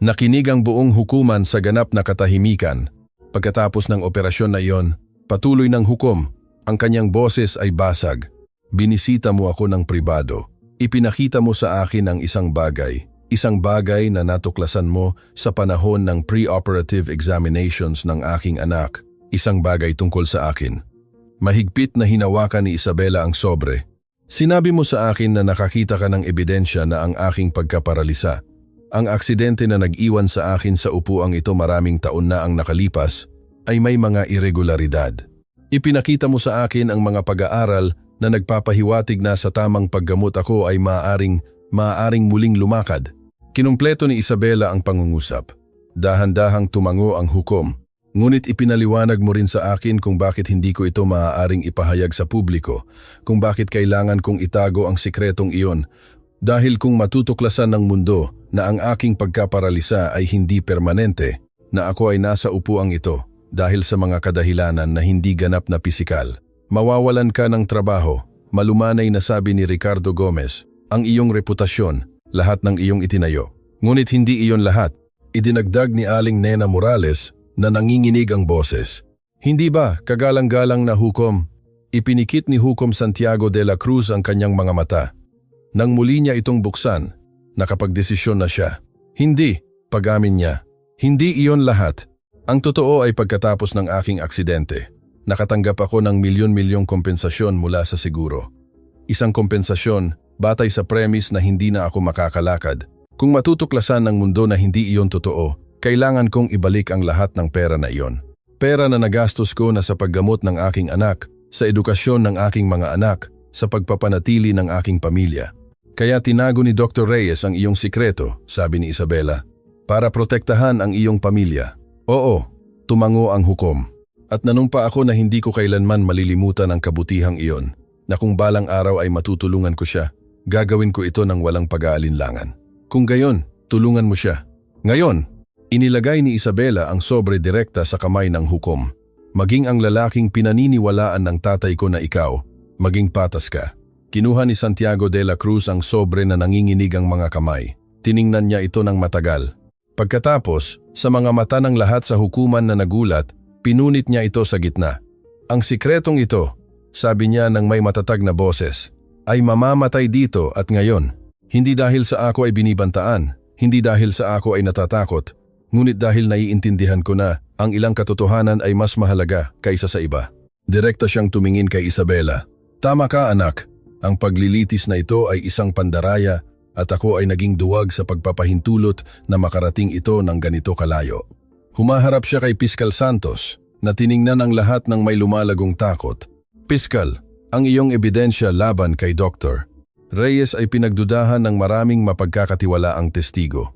Nakinig ang buong hukuman sa ganap na katahimikan. Pagkatapos ng operasyon na iyon, patuloy ng hukom, ang kanyang boses ay basag. Binisita mo ako ng pribado. Ipinakita mo sa akin ang isang bagay na natuklasan mo sa panahon ng pre-operative examinations ng aking anak, isang bagay tungkol sa akin. Mahigpit na hinawakan ni Isabela ang sobre. Sinabi mo sa akin na nakakita ka ng ebidensya na ang aking pagkaparalisa. Ang aksidente na nag-iwan sa akin sa upuang ito maraming taon na ang nakalipas ay may mga irregularidad. Ipinakita mo sa akin ang mga pag-aaral na nagpapahiwatig na sa tamang paggamot ako ay maaaring muling lumakad. Kinumpleto ni Isabela ang pangungusap. Dahan-dahang tumango ang hukom, ngunit ipinaliwanag mo rin sa akin kung bakit hindi ko ito maaaring ipahayag sa publiko, kung bakit kailangan kong itago ang sikretong iyon, dahil kung matutuklasan ng mundo na ang aking pagkaparalisa ay hindi permanente, na ako ay nasa upuang ito dahil sa mga kadahilanan na hindi ganap na pisikal. Mawawalan ka ng trabaho, malumanay na sabi ni Ricardo Gomez, ang iyong reputasyon, lahat ng iyong itinayo. Ngunit hindi iyon lahat. Idinagdag ni Aling Nena Morales na nanginginig ang boses. Hindi ba, kagalang-galang na hukom? Ipinikit ni Hukom Santiago de la Cruz ang kanyang mga mata. Nang muli niya itong buksan, nakapagdesisyon na siya. Hindi, pag-amin niya. Hindi iyon lahat. Ang totoo ay pagkatapos ng aking aksidente, nakatanggap ako ng milyon-milyong kompensasyon mula sa siguro. Isang kompensasyon batay sa premise na hindi na ako makakalakad. Kung matutuklasan ng mundo na hindi iyon totoo, kailangan kong ibalik ang lahat ng pera na iyon. Pera na nagastos ko na sa paggamot ng aking anak, sa edukasyon ng aking mga anak, sa pagpapanatili ng aking pamilya. Kaya tinago ni Dr. Reyes ang iyong sikreto, sabi ni Isabela, para protektahan ang iyong pamilya. Oo, tumango ang hukom. At nanumpa ako na hindi ko kailanman malilimutan ang kabutihang iyon, na kung balang araw ay matutulungan ko siya, gagawin ko ito ng walang pag-aalinlangan. Kung gayon, tulungan mo siya. Ngayon, inilagay ni Isabela ang sobre direkta sa kamay ng hukom. Maging ang lalaking pinaniniwalaan ng tatay ko na ikaw, maging patas ka. Kinuha ni Santiago de la Cruz ang sobre na nanginginig ang mga kamay. Tiningnan niya ito ng matagal. Pagkatapos, sa mga mata ng lahat sa hukuman na nagulat, pinunit niya ito sa gitna. Ang sikretong ito, sabi niya ng may matatag na boses, ay mamamatay dito at ngayon. Hindi dahil sa ako ay binibantaan, hindi dahil sa ako ay natatakot, ngunit dahil naiintindihan ko na ang ilang katotohanan ay mas mahalaga kaysa sa iba. Direkta siyang tumingin kay Isabela. Tama ka anak, ang paglilitis na ito ay isang pandaraya at ako ay naging duwag sa pagpapahintulot na makarating ito ng ganito kalayo. Humaharap siya kay Piskal Santos na tiningnan ang lahat ng may lumalagong takot. Piskal, ang iyong ebidensya laban kay Dr. Reyes ay pinagdudahan ng maraming mapagkakatiwalaang testigo.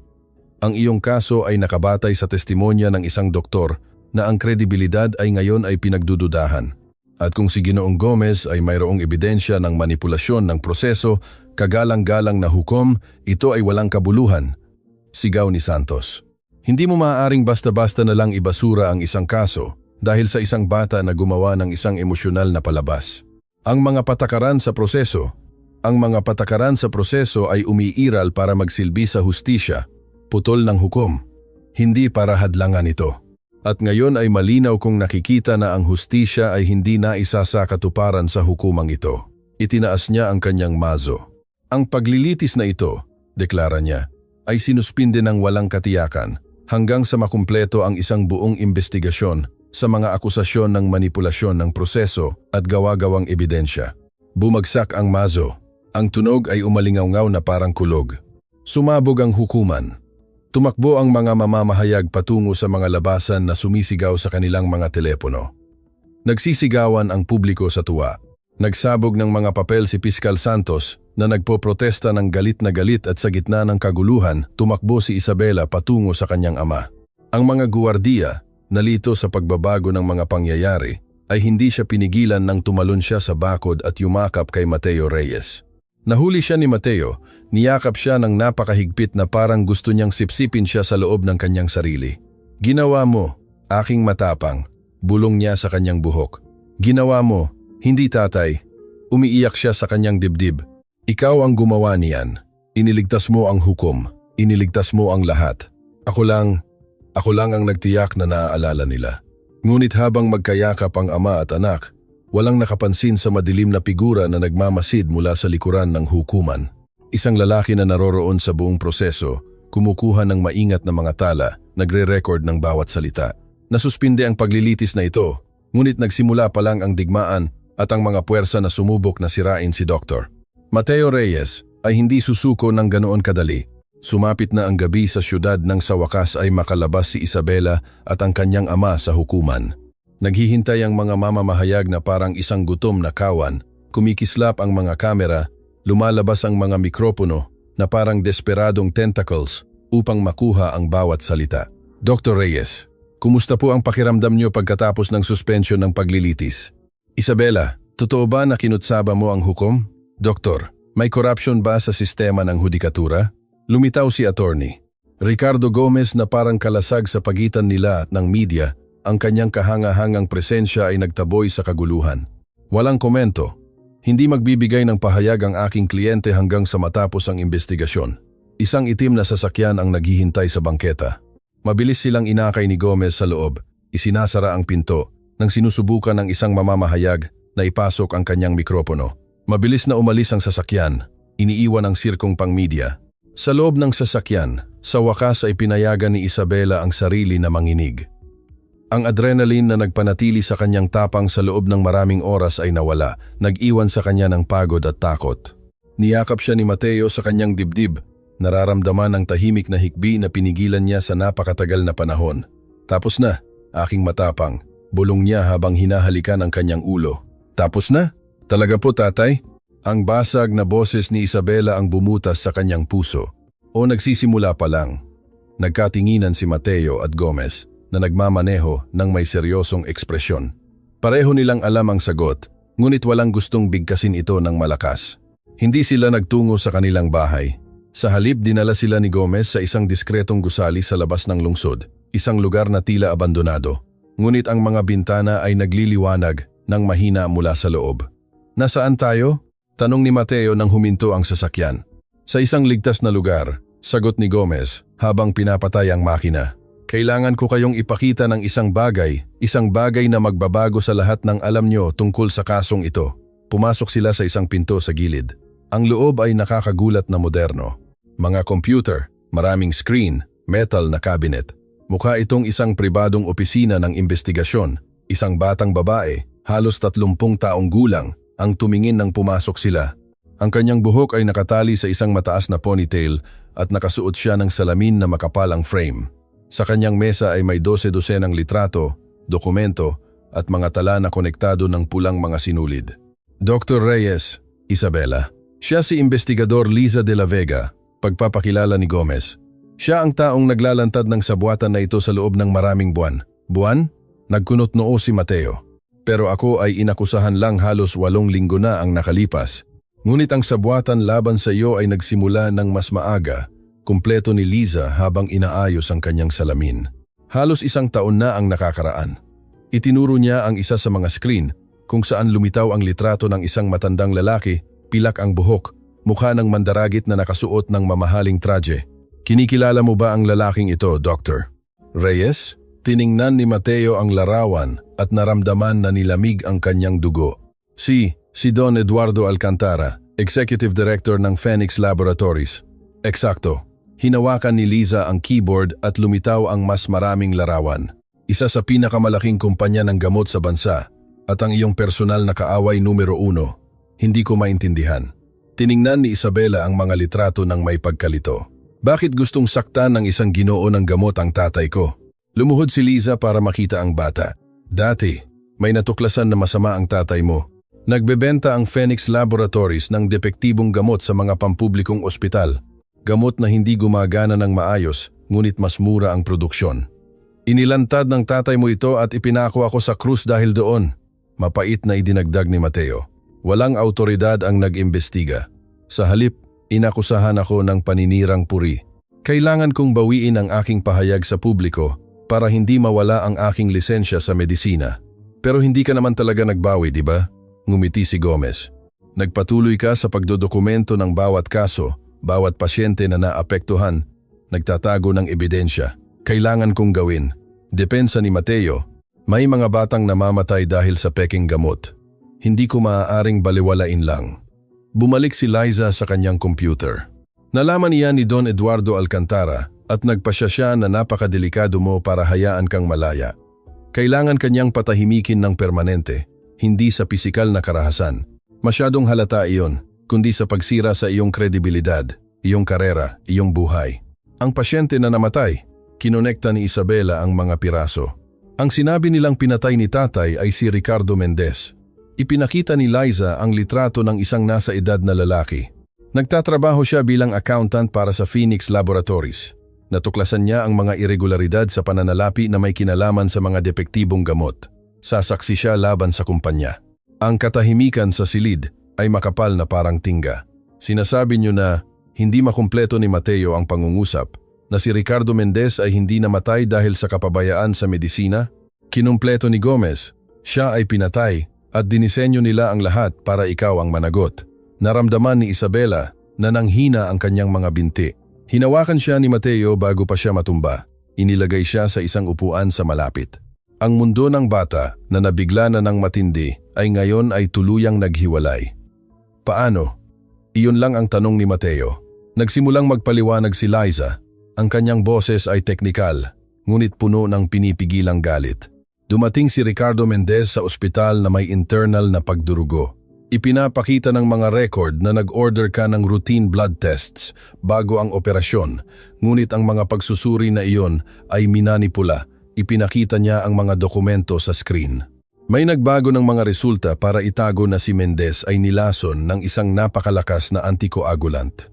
Ang iyong kaso ay nakabatay sa testimonya ng isang doktor na ang kredibilidad ay ngayon ay pinagdududahan. At kung si Ginoong Gomez ay mayroong ebidensya ng manipulasyon ng proseso, kagalang-galang na hukom, ito ay walang kabuluhan. Sigaw ni Santos. Hindi mo maaaring basta-basta na lang ibasura ang isang kaso dahil sa isang bata na gumawa ng isang emosyonal na palabas. Ang mga patakaran sa proseso ay umiiral para magsilbi sa hustisya, putol ng hukom, hindi para hadlangan ito. At ngayon ay malinaw kong nakikita na ang hustisya ay hindi na isa sa katuparan sa hukumang ito. Itinaas niya ang kanyang mazo. Ang paglilitis na ito, deklara niya, ay sinuspinde ng walang katiyakan hanggang sa makumpleto ang isang buong investigasyon sa mga akusasyon ng manipulasyon ng proseso at gawa-gawang ebidensya. Bumagsak ang mazo. Ang tunog ay umalingaw-ngaw na parang kulog. Sumabog ang hukuman. Tumakbo ang mga mamamahayag patungo sa mga labasan na sumisigaw sa kanilang mga telepono. Nagsisigawan ang publiko sa tuwa. Nagsabog ng mga papel si Piskal Santos na nagpoprotesta ng galit na galit at sa gitna ng kaguluhan, tumakbo si Isabela patungo sa kanyang ama. Ang mga guwardiya, nalito sa pagbabago ng mga pangyayari, ay hindi siya pinigilan nang tumalon siya sa bakod at yumakap kay Mateo Reyes. Nahuli siya ni Mateo, niyakap siya ng napakahigpit na parang gusto niyang sipsipin siya sa loob ng kanyang sarili. Ginawa mo, aking matapang, bulong niya sa kanyang buhok. Ginawa mo, hindi tatay. Umiiyak siya sa kanyang dibdib. Ikaw ang gumawa niyan. Iniligtas mo ang hukom. Iniligtas mo ang lahat. Ako lang ang nagtiyak na naaalala nila. Ngunit habang magkayakap ang ama at anak, walang nakapansin sa madilim na figura na nagmamasid mula sa likuran ng hukuman. Isang lalaki na naroroon sa buong proseso, kumukuha ng maingat na mga tala, nagre-record ng bawat salita. Nasuspinde ang paglilitis na ito, ngunit nagsimula pa lang ang digmaan at ang mga puwersa na sumubok na sirain si Dr. Mateo Reyes ay hindi susuko ng ganoon kadali. Sumapit na ang gabi sa syudad nang sa wakas ay makalabas si Isabela at ang kanyang ama sa hukuman. Naghihintay ang mga mamamahayag na parang isang gutom na kawan, kumikislap ang mga kamera, lumalabas ang mga mikropono na parang desperadong tentacles upang makuha ang bawat salita. Dr. Reyes, kumusta po ang pakiramdam niyo pagkatapos ng suspensyon ng paglilitis? Isabela, totoo ba na kinutsaba mo ang hukom? Doktor, may corruption ba sa sistema ng hudikatura? Lumitaw si attorney. Ricardo Gomez na parang kalasag sa pagitan nila at ng media, ang kanyang kahanga-hangang presensya ay nagtaboy sa kaguluhan. Walang komento. Hindi magbibigay ng pahayag ang aking kliyente hanggang sa matapos ang investigasyon. Isang itim na sasakyan ang naghihintay sa bangketa. Mabilis silang inakay ni Gomez sa loob. Isinasara ang pinto nang sinusubukan ng isang mamamahayag na ipasok ang kanyang mikropono. Mabilis na umalis ang sasakyan. Iniiwan ang sirkong pang-media. Sa loob ng sasakyan, sa wakas ay pinayagan ni Isabela ang sarili na manginig. Ang adrenaline na nagpanatili sa kanyang tapang sa loob ng maraming oras ay nawala, nag-iwan sa kanya ng pagod at takot. Niyakap siya ni Mateo sa kanyang dibdib, nararamdaman ang tahimik na hikbi na pinigilan niya sa napakatagal na panahon. Tapos na, aking matapang, bulong niya habang hinahalikan ang kanyang ulo. Tapos na? Talaga po tatay? Ang basag na boses ni Isabela ang bumutas sa kanyang puso. O nagsisimula pa lang. Nagkatinginan si Mateo at Gomez na nagmamaneho ng may seryosong ekspresyon. Pareho nilang alam ang sagot, ngunit walang gustong bigkasin ito ng malakas. Hindi sila nagtungo sa kanilang bahay. Sa halip dinala sila ni Gomez sa isang diskretong gusali sa labas ng lungsod, isang lugar na tila abandonado. Ngunit ang mga bintana ay nagliliwanag ng mahina mula sa loob. Nasaan tayo? Tanong ni Mateo nang huminto ang sasakyan. Sa isang ligtas na lugar, sagot ni Gomez habang pinapatay ang makina. Kailangan ko kayong ipakita ng isang bagay na magbabago sa lahat ng alam nyo tungkol sa kasong ito. Pumasok sila sa isang pinto sa gilid. Ang loob ay nakakagulat na moderno. Mga computer, maraming screen, metal na cabinet. Mukha itong isang pribadong opisina ng investigasyon. Isang batang babae, halos 30 taong gulang, ang tumingin nang pumasok sila. Ang kanyang buhok ay nakatali sa isang mataas na ponytail at nakasuot siya ng salamin na makapal ang frame. Sa kanyang mesa ay may 12-dosenang litrato, dokumento at mga tala na konektado ng pulang mga sinulid. Dr. Reyes, Isabela. Siya si Investigador Liza de la Vega, pagpapakilala ni Gomez. Siya ang taong naglalantad ng sabwatan na ito sa loob ng maraming buwan. Buwan? Nagkunot noo si Mateo. Pero ako ay inakusahan lang halos 8 linggo na ang nakalipas. Ngunit ang sabwatan laban sa iyo ay nagsimula ng mas maaga. Kumpleto ni Liza habang inaayos ang kanyang salamin. Halos 1 taon na ang nakakaraan. Itinuro niya ang isa sa mga screen kung saan lumitaw ang litrato ng isang matandang lalaki, pilak ang buhok, mukha ng mandaragit na nakasuot ng mamahaling traje. Kinikilala mo ba ang lalaking ito, Dr. Reyes? Tiningnan ni Mateo ang larawan at naramdaman na nilamig ang kanyang dugo. Si Don Eduardo Alcantara, Executive Director ng Phoenix Laboratories. Eksakto. Hinawakan ni Liza ang keyboard at lumitaw ang mas maraming larawan. Isa sa pinakamalaking kumpanya ng gamot sa bansa at ang iyong personal na kaaway numero 1. Hindi ko maintindihan. Tiningnan ni Isabela ang mga litrato ng may pagkalito. Bakit gustong saktan ng isang ginoo ng gamot ang tatay ko? Lumuhod si Liza para makita ang bata. Dati, may natuklasan na masama ang tatay mo. Nagbebenta ang Phoenix Laboratories ng depektibong gamot sa mga pampublikong ospital. Gamot na hindi gumagana ng maayos, ngunit mas mura ang produksyon. Inilantad ng tatay mo ito at ipinako ako sa krus dahil doon. Mapait na idinagdag ni Mateo. Walang autoridad ang nag-imbestiga. Sa halip, inakusahan ako ng paninirang puri. Kailangan kong bawiin ang aking pahayag sa publiko para hindi mawala ang aking lisensya sa medisina. Pero hindi ka naman talaga nagbawi, di ba? Ngumiti si Gomez. Nagpatuloy ka sa pagdodokumento ng bawat kaso, bawat pasyente na naapektuhan, nagtatago ng ebidensya. Kailangan kong gawin. Depensa ni Mateo, may mga batang namamatay dahil sa peking gamot. Hindi ko maaaring baliwalain lang. Bumalik si Liza sa kanyang computer. Nalaman niya ni Don Eduardo Alcantara at nagpasya siya na napakadelikado mo para hayaan kang malaya. Kailangan kanyang patahimikin ng permanente, hindi sa pisikal na karahasan. Masyadong halata iyon, kundi sa pagsira sa iyong kredibilidad, iyong karera, iyong buhay. Ang pasyente na namatay, kinonekta ni Isabela ang mga piraso. Ang sinabi nilang pinatay ni tatay ay si Ricardo Mendez. Ipinakita ni Liza ang litrato ng isang nasa edad na lalaki. Nagtatrabaho siya bilang accountant para sa Phoenix Laboratories. Natuklasan niya ang mga irregularidad sa pananalapi na may kinalaman sa mga depektibong gamot. Sasaksi siya laban sa kumpanya. Ang katahimikan sa silid ay makapal na parang tingga. Sinasabi niyo na hindi makumpleto ni Mateo ang pangungusap, na si Ricardo Mendez ay hindi namatay dahil sa kapabayaan sa medisina? Kinumpleto ni Gomez, siya ay pinatay at dinisenyo nila ang lahat para ikaw ang managot. Naramdaman ni Isabela na nanghina ang kanyang mga binti. Hinawakan siya ni Mateo bago pa siya matumba. Inilagay siya sa isang upuan sa malapit. Ang mundo ng bata na nabigla na ng matindi ay ngayon ay tuluyang naghiwalay. Paano? Iyon lang ang tanong ni Mateo. Nagsimulang magpaliwanag si Liza. Ang kanyang boses ay teknikal, ngunit puno ng pinipigilang galit. Dumating si Ricardo Mendez sa ospital na may internal na pagdurugo. Ipinapakita ng mga record na nag-order ka ng routine blood tests bago ang operasyon, ngunit ang mga pagsusuri na iyon ay minanipula. Ipinakita niya ang mga dokumento sa screen. May nagbago ng mga resulta para itago na si Mendez ay nilason ng isang napakalakas na anticoagulant.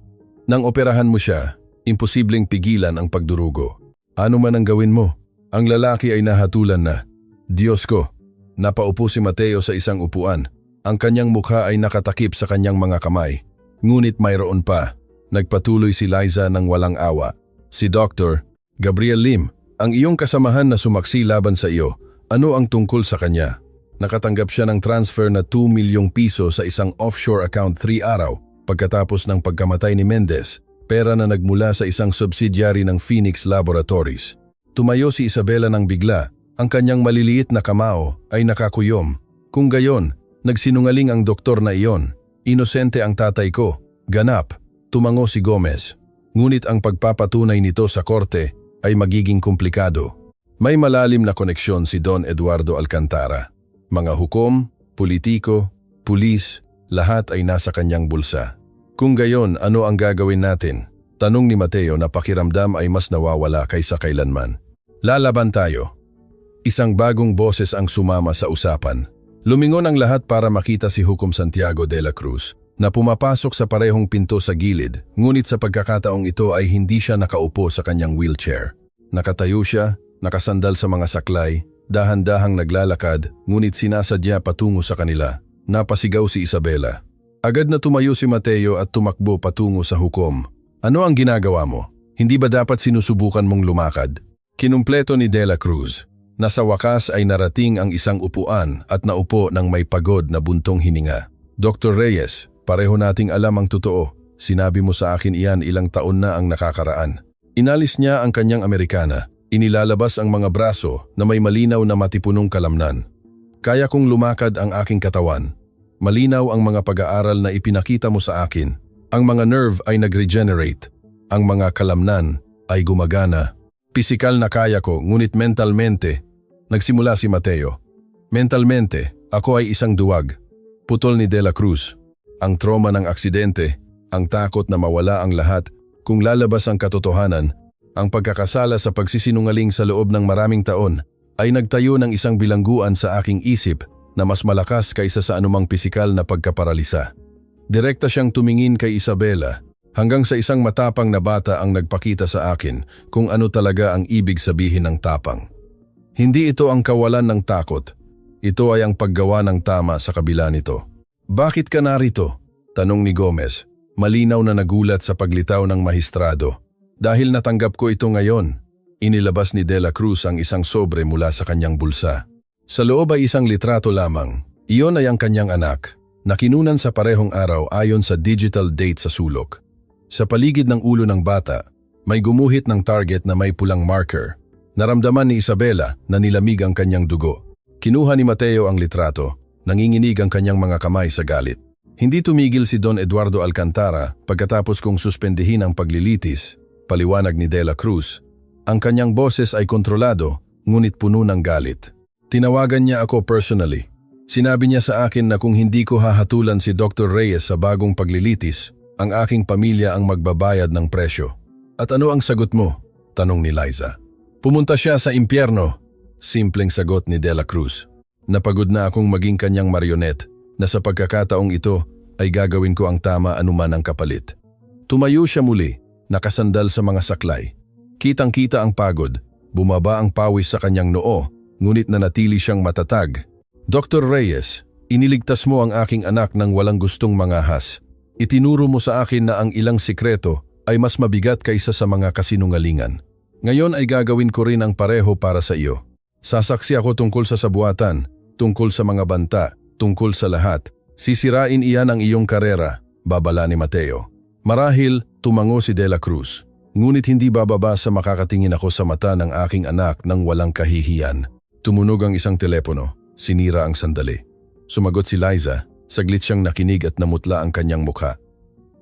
Nang operahan mo siya, imposibleng pigilan ang pagdurugo. Ano man ang gawin mo, ang lalaki ay nahatulan na. Diyos ko, napaupo si Mateo sa isang upuan. Ang kanyang mukha ay nakatakip sa kanyang mga kamay. Ngunit mayroon pa. Nagpatuloy si Liza ng walang awa. Si Dr. Gabriel Lim, ang iyong kasamahan na sumaksi laban sa iyo, ano ang tungkol sa kanya? Nakatanggap siya ng transfer na 2 milyong piso sa isang offshore account 3 araw pagkatapos ng pagkamatay ni Mendez, pera na nagmula sa isang subsidiary ng Phoenix Laboratories. Tumayo si Isabela nang bigla, ang kanyang maliliit na kamao ay nakakuyom. Kung gayon, nagsinungaling ang doktor na iyon. Inosente ang tatay ko. Ganap, tumango si Gomez. Ngunit ang pagpapatunay nito sa korte ay magiging komplikado. May malalim na koneksyon si Don Eduardo Alcantara. Mga hukom, politiko, pulis, lahat ay nasa kanyang bulsa. Kung gayon, ano ang gagawin natin? Tanong ni Mateo na pakiramdam ay mas nawawala kaysa kailanman. Lalaban tayo. Isang bagong boses ang sumama sa usapan. Lumingon ang lahat para makita si Hukom Santiago de la Cruz na pumapasok sa parehong pinto sa gilid, ngunit sa pagkakataong ito ay hindi siya nakaupo sa kanyang wheelchair. Nakatayo siya, nakasandal sa mga saklay, dahan-dahang naglalakad, ngunit sinasadya patungo sa kanila. Napasigaw si Isabela. Agad na tumayo si Mateo at tumakbo patungo sa hukom. Ano ang ginagawa mo? Hindi ba dapat sinusubukan mong lumakad? Kinumpleto ni De La Cruz. Nasa wakas ay narating ang isang upuan at naupo ng may pagod na buntong hininga. Dr. Reyes, pareho nating alam ang totoo. Sinabi mo sa akin iyan ilang taon na ang nakakaraan. Inalis niya ang kanyang Amerikana. Inilalabas ang mga braso na may malinaw na matipunong kalamnan. Kaya kong lumakad ang aking katawan. Malinaw ang mga pag-aaral na ipinakita mo sa akin. Ang mga nerve ay nag-regenerate. Ang mga kalamnan ay gumagana. Pisikal na kaya ko, ngunit mentalmente. Nagsimula si Mateo. Mentalmente, ako ay isang duwag. Putol ni De La Cruz. Ang trauma ng aksidente, ang takot na mawala ang lahat, kung lalabas ang katotohanan, ang pagkakasala sa pagsisinungaling sa loob ng maraming taon ay nagtayo ng isang bilangguan sa aking isip na mas malakas kaysa sa anumang pisikal na pagkaparalisa. Direkta siyang tumingin kay Isabela hanggang sa isang matapang na bata ang nagpakita sa akin kung ano talaga ang ibig sabihin ng tapang. Hindi ito ang kawalan ng takot. Ito ay ang paggawa ng tama sa kabila nito. Bakit ka narito? Tanong ni Gomez. Malinaw na nagulat sa paglitaw ng mahistrado. Dahil natanggap ko ito ngayon, inilabas ni De La Cruz ang isang sobre mula sa kanyang bulsa. Sa loob ay isang litrato lamang. Iyon ay ang kanyang anak, na kinunan sa parehong araw ayon sa digital date sa sulok. Sa paligid ng ulo ng bata, may gumuhit ng target na may pulang marker. Naramdaman ni Isabela na nilamig ang kanyang dugo. Kinuha ni Mateo ang litrato, nanginginig ang kanyang mga kamay sa galit. Hindi tumigil si Don Eduardo Alcantara pagkatapos kong suspendihin ang paglilitis. Paliwanag ni De La Cruz. Ang kanyang boses ay kontrolado, ngunit puno ng galit. Tinawagan niya ako personally. Sinabi niya sa akin na kung hindi ko hahatulan si Dr. Reyes sa bagong paglilitis, ang aking pamilya ang magbabayad ng presyo. At ano ang sagot mo? Tanong ni Liza. Pumunta siya sa impyerno. Simpleng sagot ni De La Cruz. Napagod na akong maging kanyang marionette na sa pagkakataong ito ay gagawin ko ang tama anuman ang kapalit. Tumayo siya muli. Nakasandal sa mga saklay. Kitang-kita ang pagod, bumaba ang pawis sa kanyang noo, ngunit nanatili siyang matatag. Dr. Reyes, iniligtas mo ang aking anak ng walang gustong mangahas. Itinuro mo sa akin na ang ilang sikreto ay mas mabigat kaysa sa mga kasinungalingan. Ngayon ay gagawin ko rin ang pareho para sa iyo. Sasaksi ako tungkol sa sabuatan, tungkol sa mga banta, tungkol sa lahat. Sisirain iyan ang iyong karera, babala ni Mateo. Marahil, tumango si De La Cruz. Ngunit hindi bababa sa makakatingin ako sa mata ng aking anak nang walang kahihiyan. Tumunog ang isang telepono. Sinira ang sandali. Sumagot si Liza. Saglit siyang nakinig at namutla ang kanyang mukha.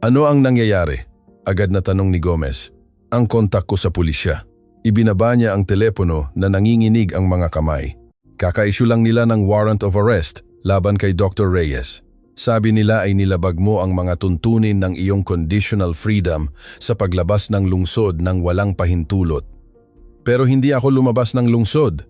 Ano ang nangyayari? Agad na tanong ni Gomez. Ang kontak ko sa pulisya. Ibinaba niya ang telepono na nanginginig ang mga kamay. Kaka-issue lang nila ng warrant of arrest laban kay Dr. Reyes. Sabi nila ay nilabag mo ang mga tuntunin ng iyong conditional freedom sa paglabas ng lungsod ng walang pahintulot. Pero hindi ako lumabas ng lungsod.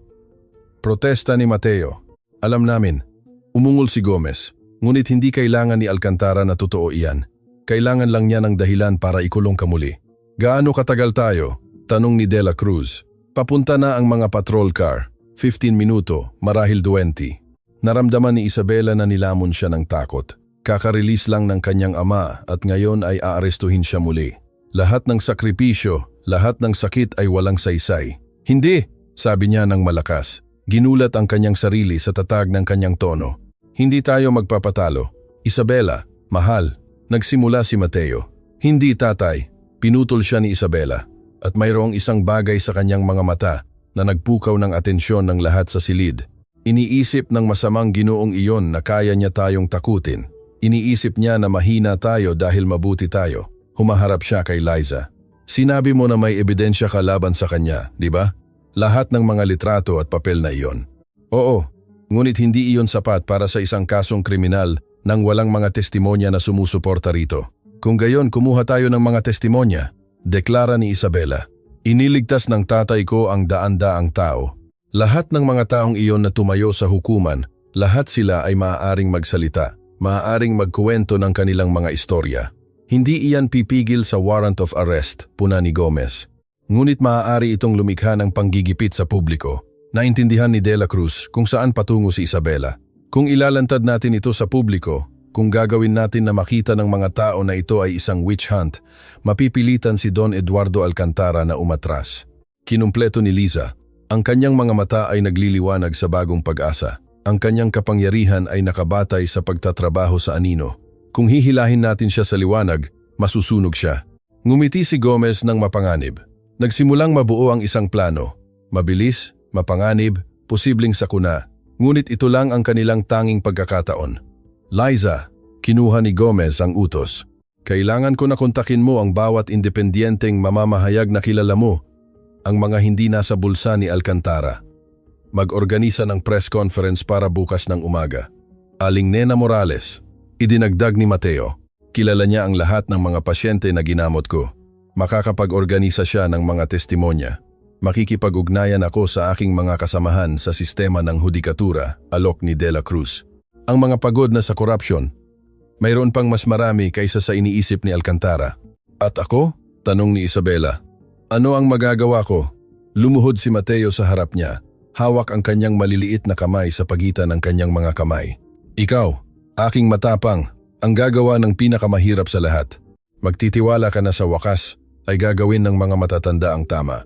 Protesta ni Mateo. Alam namin. Umungol si Gomez. Ngunit hindi kailangan ni Alcantara na totoo iyan. Kailangan lang niya ng dahilan para ikulong ka muli. Gaano katagal tayo? Tanong ni De La Cruz. Papunta na ang mga patrol car. 15 minuto, marahil 20. Naramdaman ni Isabela na nilamon siya ng takot. Kaka-release lang ng kanyang ama at ngayon ay aarestuhin siya muli. Lahat ng sakripisyo, lahat ng sakit ay walang saysay. Hindi, sabi niya ng malakas. Ginulat ang kanyang sarili sa tatag ng kanyang tono. Hindi tayo magpapatalo. Isabela, mahal. Nagsimula si Mateo. Hindi tatay. Pinutol siya ni Isabela. At mayroong isang bagay sa kanyang mga mata na nagpukaw ng atensyon ng lahat sa silid. Iniisip ng masamang Ginoong iyon na kaya niya tayong takutin. Iniisip niya na mahina tayo dahil mabuti tayo. Humaharap siya kay Liza. Sinabi mo na may ebidensya ka laban sa kanya, di ba? Lahat ng mga litrato at papel na iyon. Oo, ngunit hindi iyon sapat para sa isang kasong kriminal nang walang mga testimonya na sumusuporta rito. Kung gayon, kumuha tayo ng mga testimonya, deklara ni Isabela. Iniligtas ng tatay ko ang daan-daang tao. Lahat ng mga taong iyon na tumayo sa hukuman, lahat sila ay maaaring magsalita, maaaring magkuwento ng kanilang mga istorya. Hindi iyan pipigil sa warrant of arrest, puna ni Gomez. Ngunit maaari itong lumikha ng panggigipit sa publiko. Naintindihan ni De La Cruz kung saan patungo si Isabela. Kung ilalantad natin ito sa publiko, kung gagawin natin na makita ng mga tao na ito ay isang witch hunt, mapipilitan si Don Eduardo Alcantara na umatras. Kinumpleto ni Liza. Ang kanyang mga mata ay nagliliwanag sa bagong pag-asa. Ang kanyang kapangyarihan ay nakabatay sa pagtatrabaho sa anino. Kung hihilahin natin siya sa liwanag, masusunog siya. Ngumiti si Gomez ng mapanganib. Nagsimulang mabuo ang isang plano. Mabilis, mapanganib, posibleng sakuna. Ngunit ito lang ang kanilang tanging pagkakataon. Liza, kinuha ni Gomez ang utos. Kailangan ko na kontakin mo ang bawat independiyenteng mamamahayag na kilala mo. Ang mga hindi nasa bulsa ni Alcantara. Mag-organisa ng press conference para bukas ng umaga. Aling Nena Morales, idinagdag ni Mateo. Kilala niya ang lahat ng mga pasyente na ginamot ko. Makakapag-organisa siya ng mga testimonya. Makikipag-ugnayan ako sa aking mga kasamahan sa sistema ng hudikatura, alok ni De La Cruz. Ang mga pagod na sa korupsyon, mayroon pang mas marami kaysa sa iniisip ni Alcantara. At ako? Tanong ni Isabela. Ano ang magagawa ko? Lumuhod si Mateo sa harap niya. Hawak ang kanyang maliliit na kamay sa pagitan ng kanyang mga kamay. Ikaw, aking matapang, ang gagawa ng pinakamahirap sa lahat. Magtitiwala ka na sa wakas ay gagawin ng mga matatanda ang tama.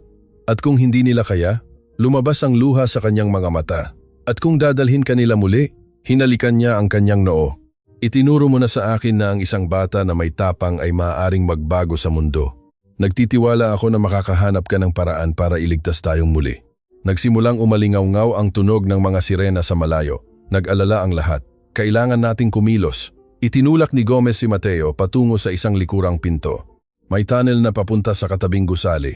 At kung hindi nila kaya, lumabas ang luha sa kanyang mga mata. At kung dadalhin ka nila muli, hinalikan niya ang kanyang noo. Itinuro mo na sa akin na ang isang bata na may tapang ay maaaring magbago sa mundo. Nagtitiwala ako na makakahanap ka ng paraan para iligtas tayong muli. Nagsimulang umalingaw-ngaw ang tunog ng mga sirena sa malayo. Nag-alala ang lahat. Kailangan nating kumilos. Itinulak ni Gomez si Mateo patungo sa isang likurang pinto. May tunnel na papunta sa katabing gusali.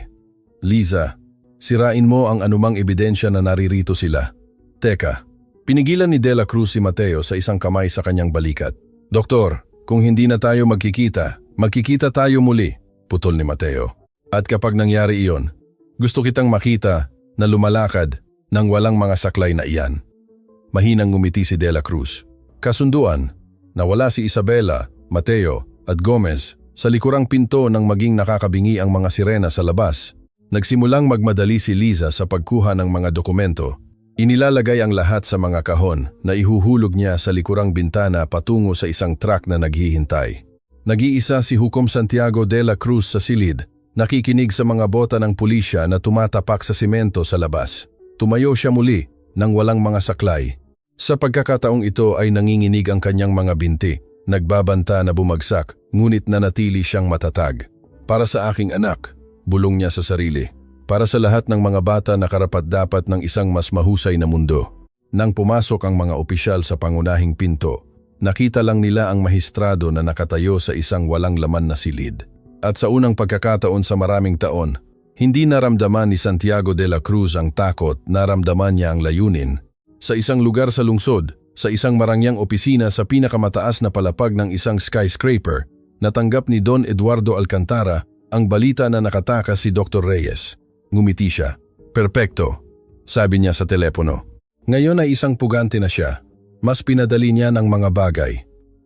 Liza, sirain mo ang anumang ebidensya na naririto sila. Teka, pinigilan ni De La Cruz si Mateo sa isang kamay sa kanyang balikat. Doktor, kung hindi na tayo magkikita tayo muli, putol ni Mateo. At kapag nangyari iyon, gusto kitang makita na lumalakad ng walang mga saklay na iyan. Mahinang ngumiti si De La Cruz. Kasunduan, nawala si Isabela, Mateo at Gomez sa likurang pinto nang maging nakakabingi ang mga sirena sa labas. Nagsimulang magmadali si Liza sa pagkuha ng mga dokumento. Inilalagay ang lahat sa mga kahon na ihuhulog niya sa likurang bintana patungo sa isang truck na naghihintay. Nag-iisa si Hukom Santiago de la Cruz sa silid, nakikinig sa mga bota ng pulisya na tumatapak sa simento sa labas. Tumayo siya muli nang walang mga saklay. Sa pagkakataong ito ay nanginginig ang kanyang mga binti, nagbabanta na bumagsak, ngunit nanatili siyang matatag. Para sa aking anak, bulong niya sa sarili. Para sa lahat ng mga bata na karapat-dapat ng isang mas mahusay na mundo. Nang pumasok ang mga opisyal sa pangunahing pinto, nakita lang nila ang mahistrado na nakatayo sa isang walang laman na silid. At sa unang pagkakataon sa maraming taon, hindi naramdaman ni Santiago de la Cruz ang takot, naramdaman niya ang layunin. Sa isang lugar sa lungsod, sa isang marangyang opisina sa pinakamataas na palapag ng isang skyscraper, natanggap ni Don Eduardo Alcantara ang balita na nakatakas si Dr. Reyes. Ngumiti siya. Perpekto, sabi niya sa telepono. Ngayon ay isang pugante na siya. Mas pinadali niya ng mga bagay.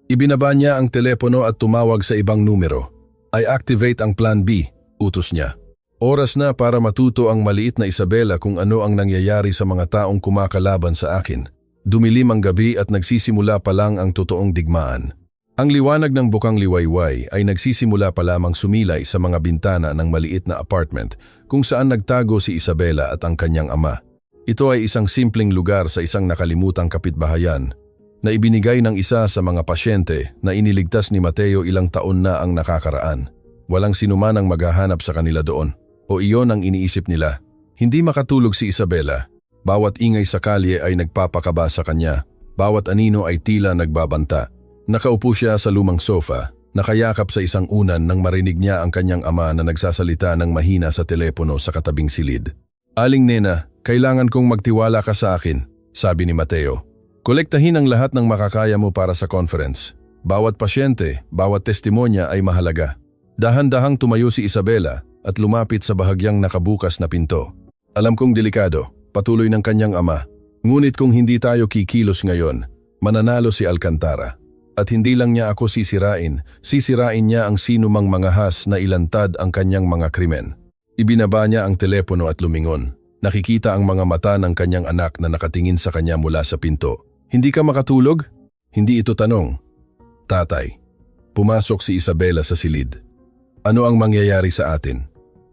Ibinaba niya ang telepono at tumawag sa ibang numero. I activate ang Plan B, utos niya. Oras na para matuto ang maliit na Isabela kung ano ang nangyayari sa mga taong kumakalaban sa akin. Dumilim ang gabi at nagsisimula pa lang ang totoong digmaan. Ang liwanag ng bukang liwayway ay nagsisimula pa lamang sumilay sa mga bintana ng maliit na apartment kung saan nagtago si Isabela at ang kanyang ama. Ito ay isang simpleng lugar sa isang nakalimutang kapitbahayan na ibinigay ng isa sa mga pasyente na iniligtas ni Mateo ilang taon na ang nakakaraan. Walang sinuman ang maghahanap sa kanila doon, o iyon ang iniisip nila. Hindi makatulog si Isabela. Bawat ingay sa kalye ay nagpapakaba sa kanya. Bawat anino ay tila nagbabanta. Nakaupo siya sa lumang sofa, nakayakap sa isang unan nang marinig niya ang kanyang ama na nagsasalita ng mahina sa telepono sa katabing silid. "Aling Nena, kailangan kong magtiwala ka sa akin," sabi ni Mateo. "Kolektahin ang lahat ng makakaya mo para sa conference. Bawat pasyente, bawat testimonya ay mahalaga." Dahan-dahang tumayo si Isabela at lumapit sa bahagyang nakabukas na pinto. "Alam kong delikado," patuloy ng kanyang ama. "Ngunit kung hindi tayo kikilos ngayon, mananalo si Alcantara. At hindi lang niya ako sisirain niya ang sinumang mangahas na ilantad ang kanyang mga krimen." Ibinaba niya ang telepono at lumingon. Nakikita ang mga mata ng kanyang anak na nakatingin sa kanya mula sa pinto. "Hindi ka makatulog?" Hindi ito tanong. "Tatay." Pumasok si Isabela sa silid. "Ano ang mangyayari sa atin?"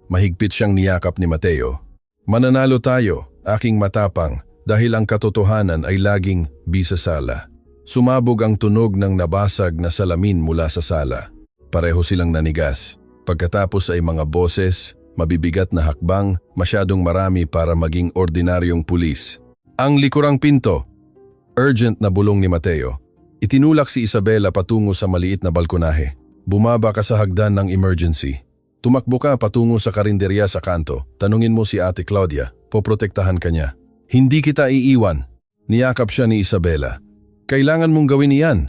Mahigpit siyang niyakap ni Mateo. "Mananalo tayo, aking matapang, dahil ang katotohanan ay laging bisasala." Sumabog ang tunog ng nabasag na salamin mula sa sala. Pareho silang nanigas. Pagkatapos ay mga boses, mabibigat na hakbang, masyadong marami para maging ordinaryong pulis. "Ang likurang pinto!" Urgent na bulong ni Mateo. Itinulak si Isabela patungo sa maliit na balkonahe. "Bumaba ka sa hagdan ng emergency. Tumakbo ka patungo sa karinderya sa kanto. Tanungin mo si Ate Claudia, poprotektahan ka niya." "Hindi kita iiwan." Niyakap siya ni Isabela. "Kailangan mong gawin iyan."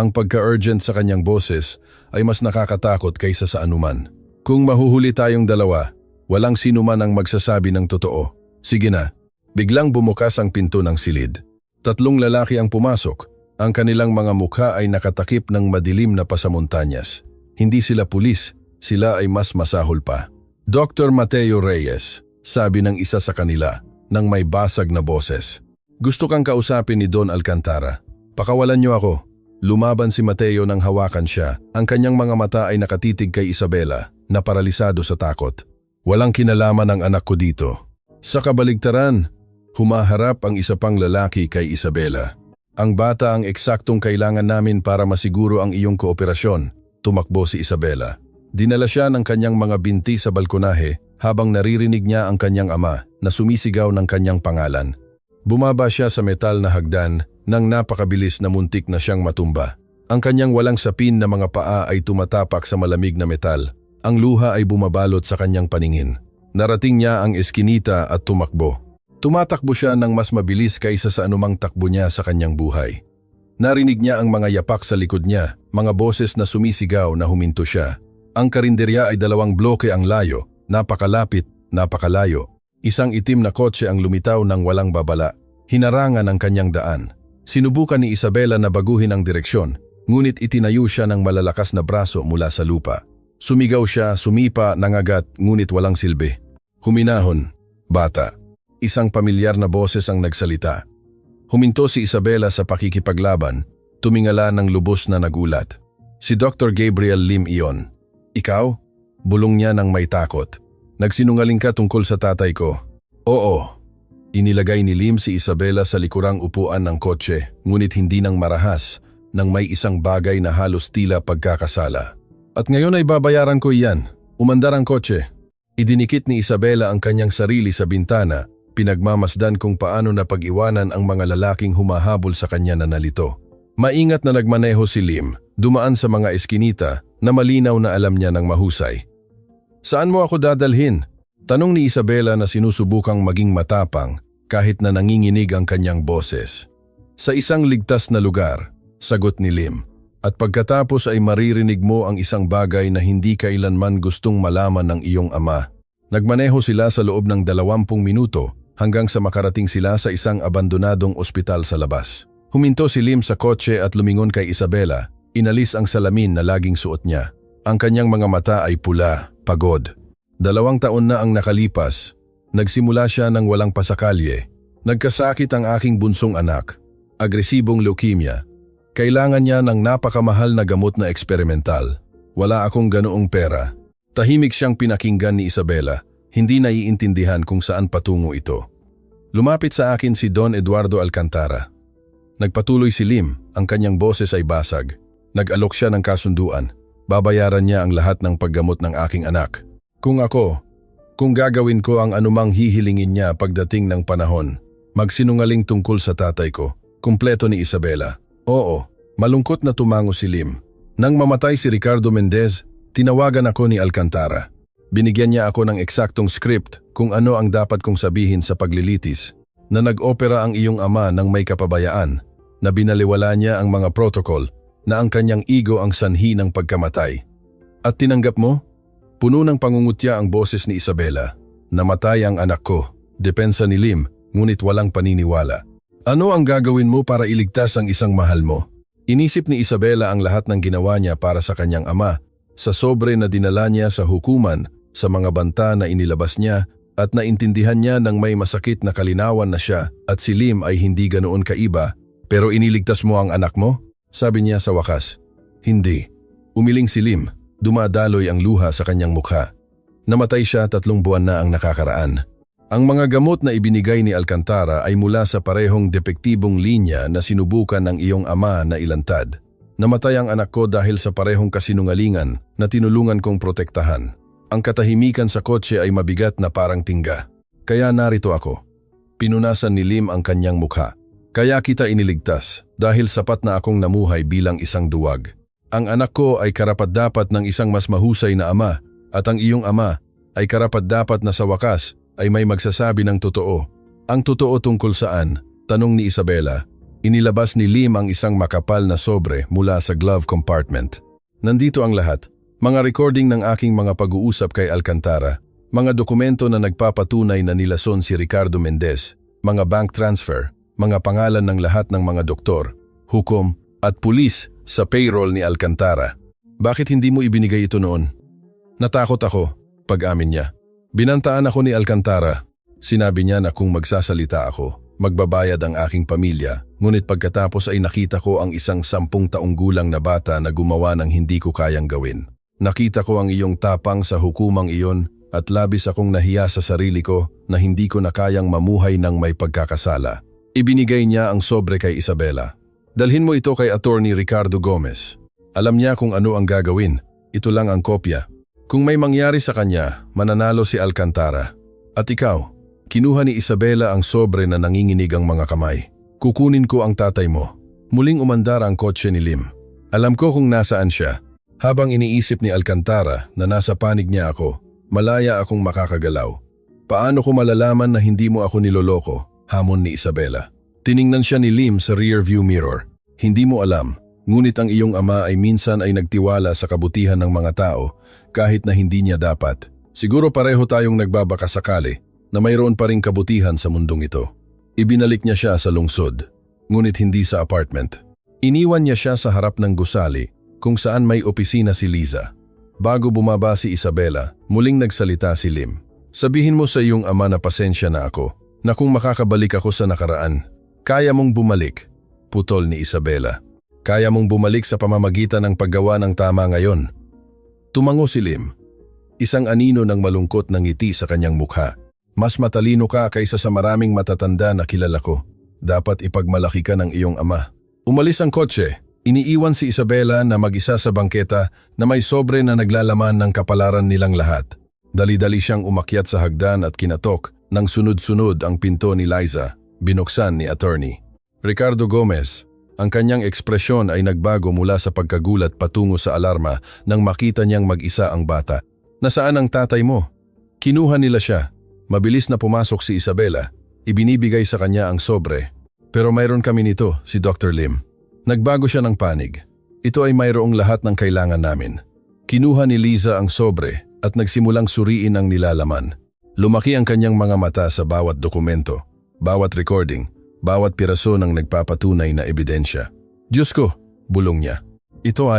Ang pagka-urgent sa kanyang boses ay mas nakakatakot kaysa sa anuman. "Kung mahuhuli tayong dalawa, walang sinuman ang magsasabi ng totoo." "Sige na." Biglang bumukas ang pinto ng silid. 3 lalaki ang pumasok. Ang kanilang mga mukha ay nakatakip ng madilim na pasamontanyas. Hindi sila pulis, sila ay mas masahol pa. "Dr. Mateo Reyes," sabi ng isa sa kanila, nang may basag na boses. "Gusto kang kausapin ni Don Alcantara. Pakawalan niyo ako." Lumaban si Mateo nang hawakan siya. Ang kanyang mga mata ay nakatitig kay Isabela, na paralisado sa takot. "Walang kinalaman ang anak ko dito." Sa kabaligtaran, humaharap ang isa pang lalaki kay Isabela. "Ang bata ang eksaktong kailangan namin para masiguro ang iyong kooperasyon." Tumakbo si Isabela. Dinala siya ng kanyang mga binti sa balkonahe habang naririnig niya ang kanyang ama na sumisigaw ng kanyang pangalan. Bumaba siya sa metal na hagdan nang napakabilis na muntik na siyang matumba. Ang kanyang walang sapin na mga paa ay tumatapak sa malamig na metal. Ang luha ay bumabalot sa kanyang paningin. Narating niya ang eskinita at tumakbo. Tumatakbo siya ng mas mabilis kaysa sa anumang takbo niya sa kanyang buhay. Narinig niya ang mga yapak sa likod niya, mga boses na sumisigaw na huminto siya. Ang karinderya ay 2 bloke ang layo, napakalapit, napakalayo. Isang itim na kotse ang lumitaw ng walang babala. Hinarangan ang kanyang daan. Sinubukan ni Isabela na baguhin ang direksyon, ngunit itinayo siya ng malalakas na braso mula sa lupa. Sumigaw siya, sumipa, nangagat, ngunit walang silbi. "Huminahon, bata." Isang pamilyar na boses ang nagsalita. Huminto si Isabela sa pakikipaglaban, tumingala ng lubos na nagulat. Si Dr. Gabriel Lim iyon. "Ikaw?" Bulong niya ng may takot. "Nagsinungaling ka tungkol sa tatay ko." "Oo." Inilagay ni Lim si Isabela sa likurang upuan ng kotse, ngunit hindi nang marahas, nang may isang bagay na halos tila pagkakasala. "At ngayon ay babayaran ko iyan." Umandar ang kotse. Idinikit ni Isabela ang kanyang sarili sa bintana, pinagmamasdan kung paano napag-iwanan ang mga lalaking humahabol sa kanya na nalito. Maingat na nagmaneho si Lim, dumaan sa mga eskinita na malinaw na alam niya ng mahusay. "Saan mo ako dadalhin?" Tanong ni Isabela na sinusubukang maging matapang kahit na nanginginig ang kanyang boses. "Sa isang ligtas na lugar," sagot ni Lim. "At pagkatapos ay maririnig mo ang isang bagay na hindi kailanman gustong malaman ng iyong ama." Nagmaneho sila sa loob ng 20 minuto hanggang sa makarating sila sa isang abandonadong ospital sa labas. Huminto si Lim sa kotse at lumingon kay Isabela. Inalis ang salamin na laging suot niya. Ang kanyang mga mata ay pula, pagod. 2 taon na ang nakalipas. Nagsimula siya ng walang pasakalye. "Nagkasakit ang aking bunsong anak. Agresibong leukemia. Kailangan niya ng napakamahal na gamot na eksperimental. Wala akong ganoong pera." Tahimik siyang pinakinggan ni Isabela, hindi naiintindihan kung saan patungo ito. Lumapit sa akin si Don Eduardo Alcantara. Nagpatuloy si Lim, ang kanyang boses ay basag. Nag-alok siya ng kasunduan. Babayaran niya ang lahat ng paggamot ng aking anak. Kung gagawin ko ang anumang hihilingin niya pagdating ng panahon, magsinungaling tungkol sa tatay ko, kumpleto ni Isabela. Oo, malungkot na tumango si Lim. Nang mamatay si Ricardo Mendez, tinawagan ako ni Alcantara. Binigyan niya ako ng eksaktong script kung ano ang dapat kong sabihin sa paglilitis, na nag-opera ang iyong ama ng may kapabayaan, na binaliwala niya ang mga protocol, na ang kanyang ego ang sanhi ng pagkamatay. At tinanggap mo? Puno ng pangungutya ang boses ni Isabela. Namatay ang anak ko. Depensa ni Lim, ngunit walang paniniwala. Ano ang gagawin mo para iligtas ang isang mahal mo? Inisip ni Isabela ang lahat ng ginawa niya para sa kanyang ama, sa sobre na dinala niya sa hukuman, sa mga banta na inilabas niya, at naintindihan niya ng may masakit na kalinawan na siya at si Lim ay hindi ganoon kaiba. Pero iniligtas mo ang anak mo? Sabi niya sa wakas. Hindi. Umiling si Lim. Dumadaloy ang luha sa kanyang mukha. Namatay siya 3 buwan na ang nakakaraan. Ang mga gamot na ibinigay ni Alcantara ay mula sa parehong depektibong linya na sinubukan ng iyong ama na ilantad. Namatay ang anak ko dahil sa parehong kasinungalingan na tinulungan kong protektahan. Ang katahimikan sa kotse ay mabigat na parang tingga. Kaya narito ako. Pinunasan ni Lim ang kanyang mukha. Kaya kita iniligtas dahil sapat na akong namuhay bilang isang duwag. Ang anak ko ay karapat-dapat ng isang mas mahusay na ama at ang iyong ama ay karapat-dapat na sa wakas ay may magsasabi ng totoo. Ang totoo tungkol saan? Tanong ni Isabela. Inilabas ni Lim ang isang makapal na sobre mula sa glove compartment. Nandito ang lahat. Mga recording ng aking mga pag-uusap kay Alcantara. Mga dokumento na nagpapatunay na nilason si Ricardo Mendez. Mga bank transfer. Mga pangalan ng lahat ng mga doktor, hukom at pulis sa payroll ni Alcantara. Bakit hindi mo ibinigay ito noon? Natakot ako, pag-amin niya. Binantaan ako ni Alcantara. Sinabi niya na kung magsasalita ako, magbabayad ang aking pamilya, ngunit pagkatapos ay nakita ko ang isang 10 taong gulang na bata na gumawa ng hindi ko kayang gawin. Nakita ko ang iyong tapang sa hukumang iyon at labis akong nahiya sa sarili ko na hindi ko na kayang mamuhay ng may pagkakasala. Ibinigay niya ang sobre kay Isabela. Dalhin mo ito kay Attorney Ricardo Gomez. Alam niya kung ano ang gagawin. Ito lang ang kopya. Kung may mangyari sa kanya, mananalo si Alcantara. At ikaw, kinuha ni Isabela ang sobre na nanginginig ang mga kamay. Kukunin ko ang tatay mo. Muling umandar ang kotse ni Lim. Alam ko kung nasaan siya. Habang iniisip ni Alcantara na nasa panig niya ako, malaya akong makakagalaw. Paano ko malalaman na hindi mo ako niloloko? Hamon ni Isabela. Tiningnan siya ni Lim sa rearview mirror. Hindi mo alam, ngunit ang iyong ama ay minsan ay nagtiwala sa kabutihan ng mga tao kahit na hindi niya dapat. Siguro pareho tayong nagbabaka sakali na mayroon pa ring kabutihan sa mundong ito. Ibinalik niya siya sa lungsod, ngunit hindi sa apartment. Iniwan niya siya sa harap ng gusali kung saan may opisina si Liza. Bago bumaba si Isabela, muling nagsalita si Lim. Sabihin mo sa iyong ama na pasensya na ako. Na kung makakabalik ako sa nakaraan, kaya mong bumalik, putol ni Isabela. Kaya mong bumalik sa pamamagitan ng paggawa ng tama ngayon. Tumango si Lim. Isang anino ng malungkot na ngiti sa kanyang mukha. Mas matalino ka kaysa sa maraming matatanda na kilala ko. Dapat ipagmalaki ka ng iyong ama. Umalis ang kotse. Iniiwan si Isabela na mag-isa sa bangketa na may sobre na naglalaman ng kapalaran nilang lahat. Dali-dali siyang umakyat sa hagdan at kinatok. Nang sunod-sunod ang pinto ni Liza, binuksan ni Attorney Ricardo Gomez. Ang kanyang ekspresyon ay nagbago mula sa pagkagulat patungo sa alarma nang makita niyang mag-isa ang bata. Nasaan ang tatay mo? Kinuha nila siya. Mabilis na pumasok si Isabela. Ibinibigay sa kanya ang sobre. Pero mayroon kami nito, si Dr. Lim. Nagbago siya ng panig. Ito ay mayroong lahat ng kailangan namin. Kinuha ni Liza ang sobre at nagsimulang suriin ang nilalaman. Lumaki ang kanyang mga mata sa bawat dokumento, bawat recording, bawat piraso ng nagpapatunay na ebidensya. Diyos ko, bulong niya. Ito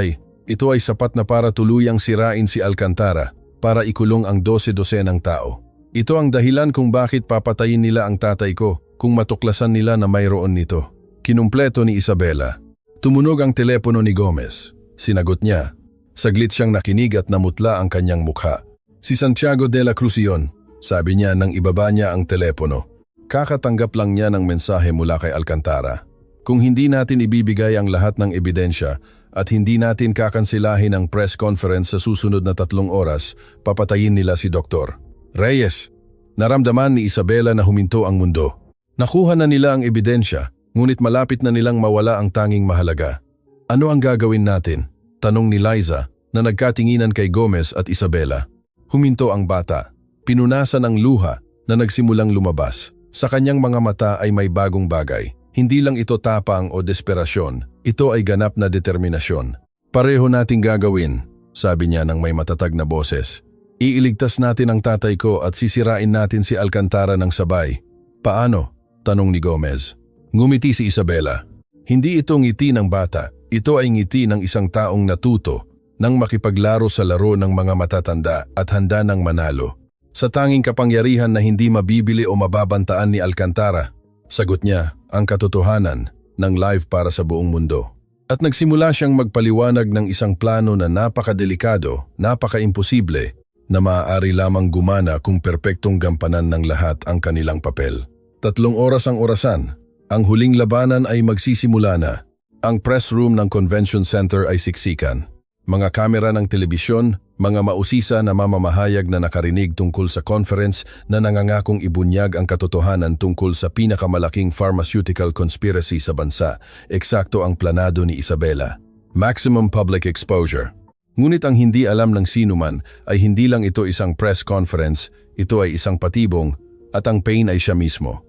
ay sapat na para tuluyang sirain si Alcantara para ikulong ang 12 ng tao. Ito ang dahilan kung bakit papatayin nila ang tatay ko kung matuklasan nila na mayroon nito. Kinumpleto ni Isabela. Tumunog ang telepono ni Gomez. Sinagot niya. Saglit siyang nakinig at namutla ang kanyang mukha. Si Santiago de la Cruz iyon. Sabi niya nang ibaba niya ang telepono. Kakatanggap lang niya ng mensahe mula kay Alcantara. Kung hindi natin ibibigay ang lahat ng ebidensya at hindi natin kakansilahin ang press conference sa susunod na 3 oras, papatayin nila si Dr. Reyes. Naramdaman ni Isabela na huminto ang mundo. Nakuha na nila ang ebidensya, ngunit malapit na nilang mawala ang tanging mahalaga. Ano ang gagawin natin? Tanong ni Liza na nagkatinginan kay Gomez at Isabela. Huminto ang bata. Pinunasan ang luha na nagsimulang lumabas. Sa kanyang mga mata ay may bagong bagay. Hindi lang ito tapang o desperasyon. Ito ay ganap na determinasyon. Pareho nating gagawin, sabi niya ng may matatag na boses. Iiligtas natin ang tatay ko at sisirain natin si Alcantara ng sabay. Paano? Tanong ni Gomez. Ngumiti si Isabela. Hindi ito ngiti ng bata. Ito ay ngiti ng isang taong natuto nang makipaglaro sa laro ng mga matatanda at handa ng manalo. Sa tanging kapangyarihan na hindi mabibili o mababantaan ni Alcantara, sagot niya ang katotohanan ng live para sa buong mundo. At nagsimula siyang magpaliwanag ng isang plano na napakadelikado, napaka-imposible, na maaari lamang gumana kung perpektong gampanan ng lahat ang kanilang papel. 3 oras ang orasan. Ang huling labanan ay magsisimula na. Ang press room ng Convention Center ay siksikan. Mga kamera ng telebisyon, mga mausisa na mamamahayag na nakarinig tungkol sa conference na nangangakong ibunyag ang katotohanan tungkol sa pinakamalaking pharmaceutical conspiracy sa bansa. Eksakto ang planado ni Isabela. Maximum public exposure. Ngunit ang hindi alam ng sinuman ay hindi lang ito isang press conference, ito ay isang patibong at ang pain ay siya mismo.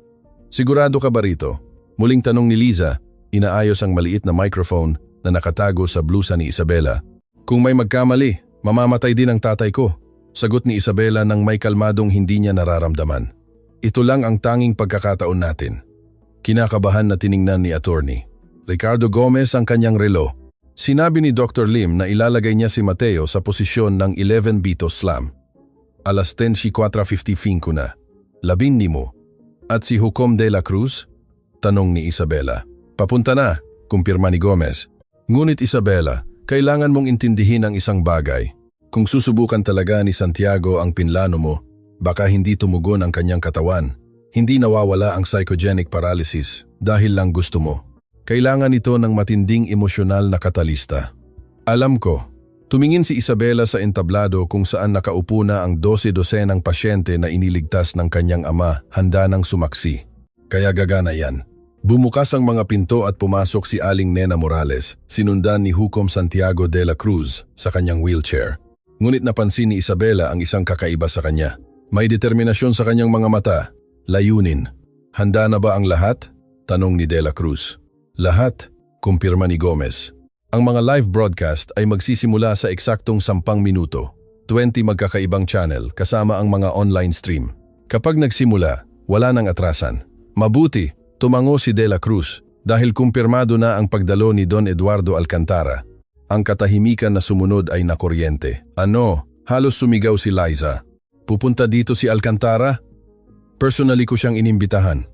Sigurado ka ba rito? Muling tanong ni Liza, inaayos ang maliit na microphone na nakatago sa blusa ni Isabela. Kung may magkamali, mamamatay din ang tatay ko, sagot ni Isabela nang may kalmadong hindi niya nararamdaman. Ito lang ang tanging pagkakataon natin. Kinakabahan na tiningnan ni Attorney Ricardo Gomez ang kanyang relo. Sinabi ni Dr. Lim na ilalagay niya si Mateo sa posisyon ng 11 Beatos Slam. Alas 10:55 na. Labing ni mo. At si Hukom de la Cruz? Tanong ni Isabela. Papunta na, kumpirma ni Gomez. Ngunit Isabela, kailangan mong intindihin ang isang bagay. Kung susubukan talaga ni Santiago ang pinlano mo, baka hindi tumugon ang kanyang katawan. Hindi nawawala ang psychogenic paralysis dahil lang gusto mo. Kailangan ito ng matinding emosyonal na katalista. Alam ko, tumingin si Isabela sa entablado kung saan nakaupo na ang 12-dosenang pasyente na iniligtas ng kanyang ama handa ng sumaksi. Kaya gagana yan. Bumukas ang mga pinto at pumasok si Aling Nena Morales, sinundan ni Hukom Santiago de la Cruz sa kanyang wheelchair. Ngunit napansin ni Isabela ang isang kakaiba sa kanya. May determinasyon sa kanyang mga mata. Layunin. Handa na ba ang lahat? Tanong ni de la Cruz. Lahat, kumpirma ni Gomez. Ang mga live broadcast ay magsisimula sa eksaktong 10 minuto. 20 magkakaibang channel kasama ang mga online stream. Kapag nagsimula, wala nang atrasan. Mabuti, tumango si de la Cruz dahil kumpirmado na ang pagdalo ni Don Eduardo Alcantara. Ang katahimikan na sumunod ay nakuryente. Ano? Halos sumigaw si Liza. Pupunta dito si Alcantara? Personally ko siyang inimbitahan.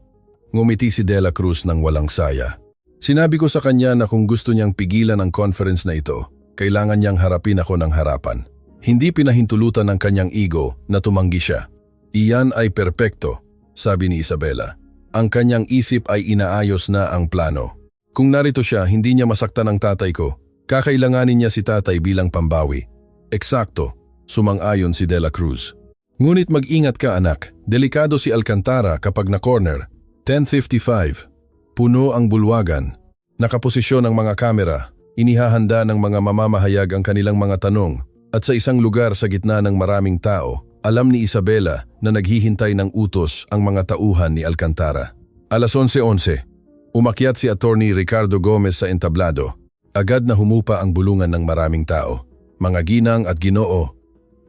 Ngumiti si de la Cruz ng walang saya. Sinabi ko sa kanya na kung gusto niyang pigilan ang conference na ito, kailangan niyang harapin ako ng harapan. Hindi pinahintulutan ng kanyang ego na tumanggi siya. Iyan ay perpekto, sabi ni Isabela. Ang kanyang isip ay inaayos na ang plano. Kung narito siya, hindi niya masaktan ang tatay ko. Kakailanganin niya si tatay bilang pambawi. Eksakto, sumang-ayon si de la Cruz. Ngunit mag-ingat ka anak, delikado si Alcantara kapag na-corner. 10:55. Puno ang bulwagan. Nakaposisyon ang mga kamera. Inihahanda ng mga mamamahayag ang kanilang mga tanong. At sa isang lugar sa gitna ng maraming tao, alam ni Isabela na naghihintay ng utos ang mga tauhan ni Alcantara. Alas 11:11, umakyat si Attorney Ricardo Gomez sa entablado. Agad na humupa ang bulungan ng maraming tao. Mga ginang at ginoo.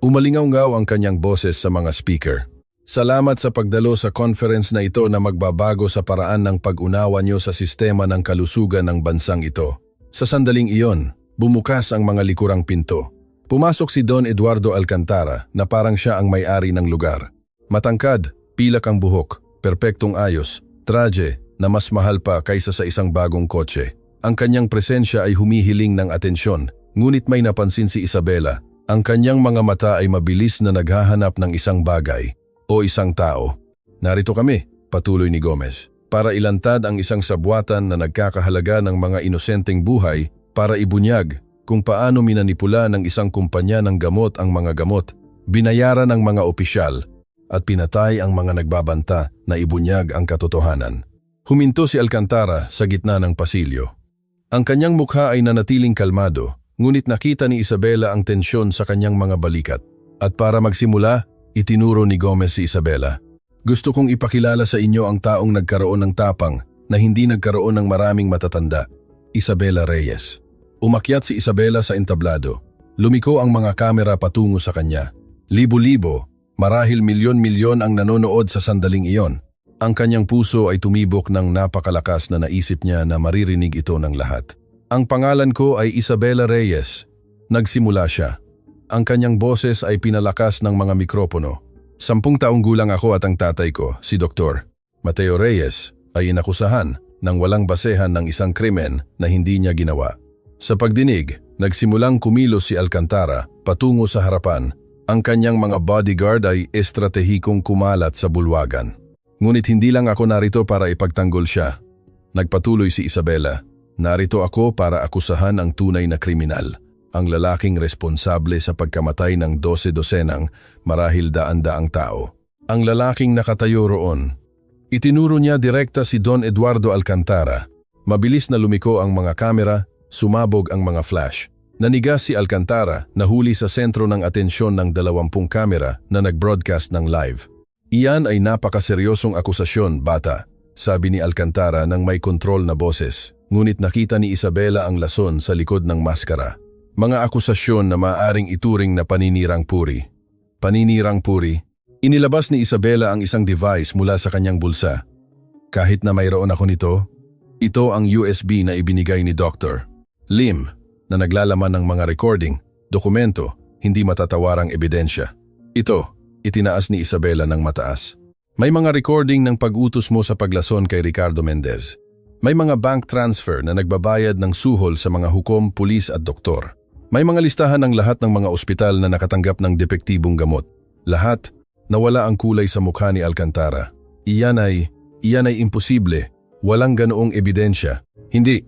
Umalingaw-ngaw ang kanyang boses sa mga speaker. Salamat sa pagdalo sa conference na ito na magbabago sa paraan ng pag-unawa niyo sa sistema ng kalusugan ng bansang ito. Sa sandaling iyon, bumukas ang mga likurang pinto. Pumasok si Don Eduardo Alcantara na parang siya ang may-ari ng lugar. Matangkad, pilak ang buhok, perpektong ayos, traje na mas mahal pa kaysa sa isang bagong kotse. Ang kanyang presensya ay humihiling ng atensyon, ngunit may napansin si Isabela. Ang kanyang mga mata ay mabilis na naghahanap ng isang bagay o isang tao. Narito kami, patuloy ni Gomez, para ilantad ang isang sabwatan na nagkakahalaga ng mga inosenteng buhay para ibunyag kung paano minanipula ng isang kumpanya ng gamot ang mga gamot, binayaran ng mga opisyal at pinatay ang mga nagbabanta na ibunyag ang katotohanan. Huminto si Alcantara sa gitna ng pasilyo. Ang kanyang mukha ay nanatiling kalmado, ngunit nakita ni Isabela ang tensyon sa kanyang mga balikat. At para magsimula, itinuro ni Gomez si Isabela. Gusto kong ipakilala sa inyo ang taong nagkaroon ng tapang na hindi nagkaroon ng maraming matatanda. Isabela Reyes. Umakyat si Isabela sa entablado. Lumiko ang mga kamera patungo sa kanya. Libo-libo, marahil milyon-milyon ang nanonood sa sandaling iyon. Ang kanyang puso ay tumibok ng napakalakas na naisip niya na maririnig ito ng lahat. Ang pangalan ko ay Isabela Reyes. Nagsimula siya. Ang kanyang boses ay pinalakas ng mga mikropono. 10 taong gulang ako at ang tatay ko, si Dr. Mateo Reyes, ay inakusahan ng walang basehan ng isang krimen na hindi niya ginawa. Sa pagdinig, nagsimulang kumilos si Alcantara patungo sa harapan. Ang kanyang mga bodyguard ay estratehikong kumalat sa bulwagan. Ngunit hindi lang ako narito para ipagtanggol siya. Nagpatuloy si Isabela. Narito ako para akusahan ang tunay na kriminal, ang lalaking responsable sa pagkamatay ng 12 marahil daan-daang tao. Ang lalaking nakatayo roon. Itinuro niya direkta si Don Eduardo Alcantara. Mabilis na lumiko ang mga kamera, sumabog ang mga flash. Nanigas si Alcantara, nahuli sa sentro ng atensyon ng 20 kamera na nag-broadcast ng live. Iyan ay napakaseryosong akusasyon, bata, sabi ni Alcantara ng may kontrol na boses. Ngunit nakita ni Isabela ang lason sa likod ng maskara. Mga akusasyon na maaaring ituring na paninirang puri. Paninirang puri. Inilabas ni Isabela ang isang device mula sa kanyang bulsa. Kahit na mayroon ako nito, ito ang USB na ibinigay ni Dr. Lim, na naglalaman ng mga recording, dokumento, hindi matatawarang ebidensya. Ito, itinaas ni Isabela ng mataas. May mga recording ng pag-utos mo sa paglason kay Ricardo Mendez. May mga bank transfer na nagbabayad ng suhol sa mga hukom, pulis at doktor. May mga listahan ng lahat ng mga ospital na nakatanggap ng depektibong gamot. Lahat, nawala ang kulay sa mukha ni Alcantara. Iyan ay imposible. Walang ganoong ebidensya. Hindi.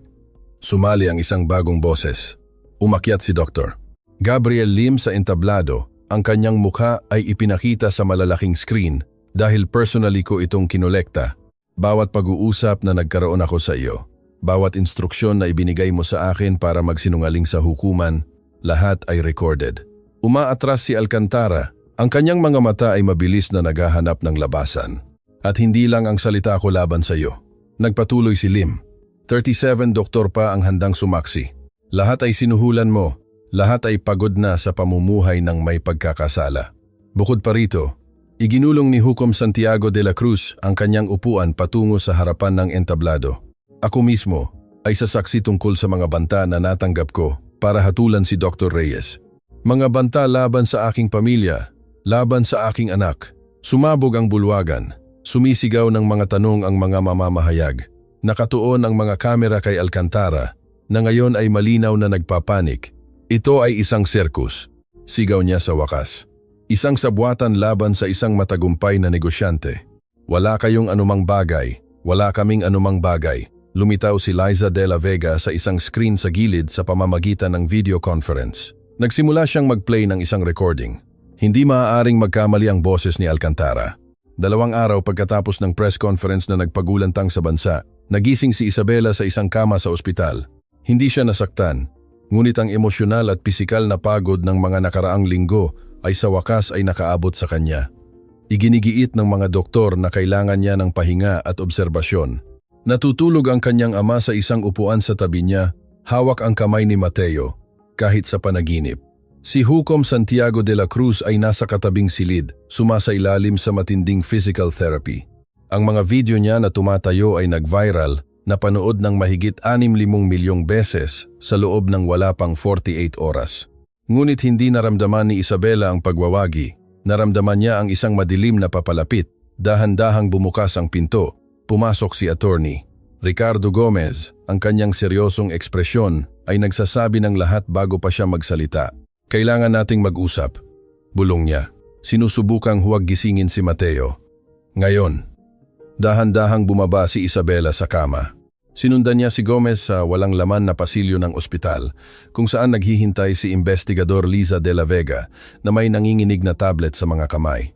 Sumali ang isang bagong boses. Umakyat si Dr. Gabriel Lim sa entablado. Ang kanyang mukha ay ipinakita sa malalaking screen dahil personally ko itong kinolekta. Bawat pag-uusap na nagkaroon ako sa iyo, bawat instruksyon na ibinigay mo sa akin para magsinungaling sa hukuman, lahat ay recorded. Umaatras si Alcantara. Ang kanyang mga mata ay mabilis na naghahanap ng labasan. At hindi lang ang salita ko laban sa iyo. Nagpatuloy si Lim. 37 doktor pa ang handang sumaksi. Lahat ay sinuhulan mo. Lahat ay pagod na sa pamumuhay ng may pagkakasala. Bukod pa rito, iginulong ni Hukom Santiago de la Cruz ang kanyang upuan patungo sa harapan ng entablado. Ako mismo ay sasaksi tungkol sa mga banta na natanggap ko para hatulan si Dr. Reyes. Mga banta laban sa aking pamilya, laban sa aking anak. Sumabog ang bulwagan. Sumisigaw ng mga tanong ang mga mamamahayag. Nakatuon ang mga kamera kay Alcantara na ngayon ay malinaw na nagpapanik. Ito ay isang sirkus. Sigaw niya sa wakas. Isang sabwatan laban sa isang matagumpay na negosyante. Wala kayong anumang bagay. Wala kaming anumang bagay. Lumitaw si Liza de la Vega sa isang screen sa gilid sa pamamagitan ng video conference. Nagsimula siyang mag-play ng isang recording. Hindi maaaring magkamali ang boses ni Alcantara. 2 araw pagkatapos ng press conference na nagpagulantang sa bansa, nagising si Isabela sa isang kama sa ospital. Hindi siya nasaktan, ngunit ang emosyonal at pisikal na pagod ng mga nakaraang linggo ay sa wakas ay nakaabot sa kanya. Iginigiit ng mga doktor na kailangan niya ng pahinga at obserbasyon. Natutulog ang kanyang ama sa isang upuan sa tabi niya, hawak ang kamay ni Mateo, kahit sa panaginip. Si Hukom Santiago de la Cruz ay nasa katabing silid, sumasailalim sa matinding physical therapy. Ang mga video niya na tumatayo ay nag-viral, napanood ng mahigit 65 milyong beses sa loob ng wala pang 48 oras. Ngunit hindi naramdaman ni Isabela ang pagwawagi. Naramdaman niya ang isang madilim na papalapit. Dahan-dahang bumukas ang pinto. Pumasok si attorney. Ricardo Gomez, ang kanyang seryosong ekspresyon ay nagsasabi ng lahat bago pa siya magsalita. Kailangan nating mag-usap. Bulong niya. Sinusubukang huwag gisingin si Mateo. Ngayon. Dahan-dahang bumaba si Isabela sa kama. Sinundan niya si Gomez sa walang laman na pasilyo ng ospital kung saan naghihintay si Investigador Liza de la Vega na may nanginginig na tablet sa mga kamay.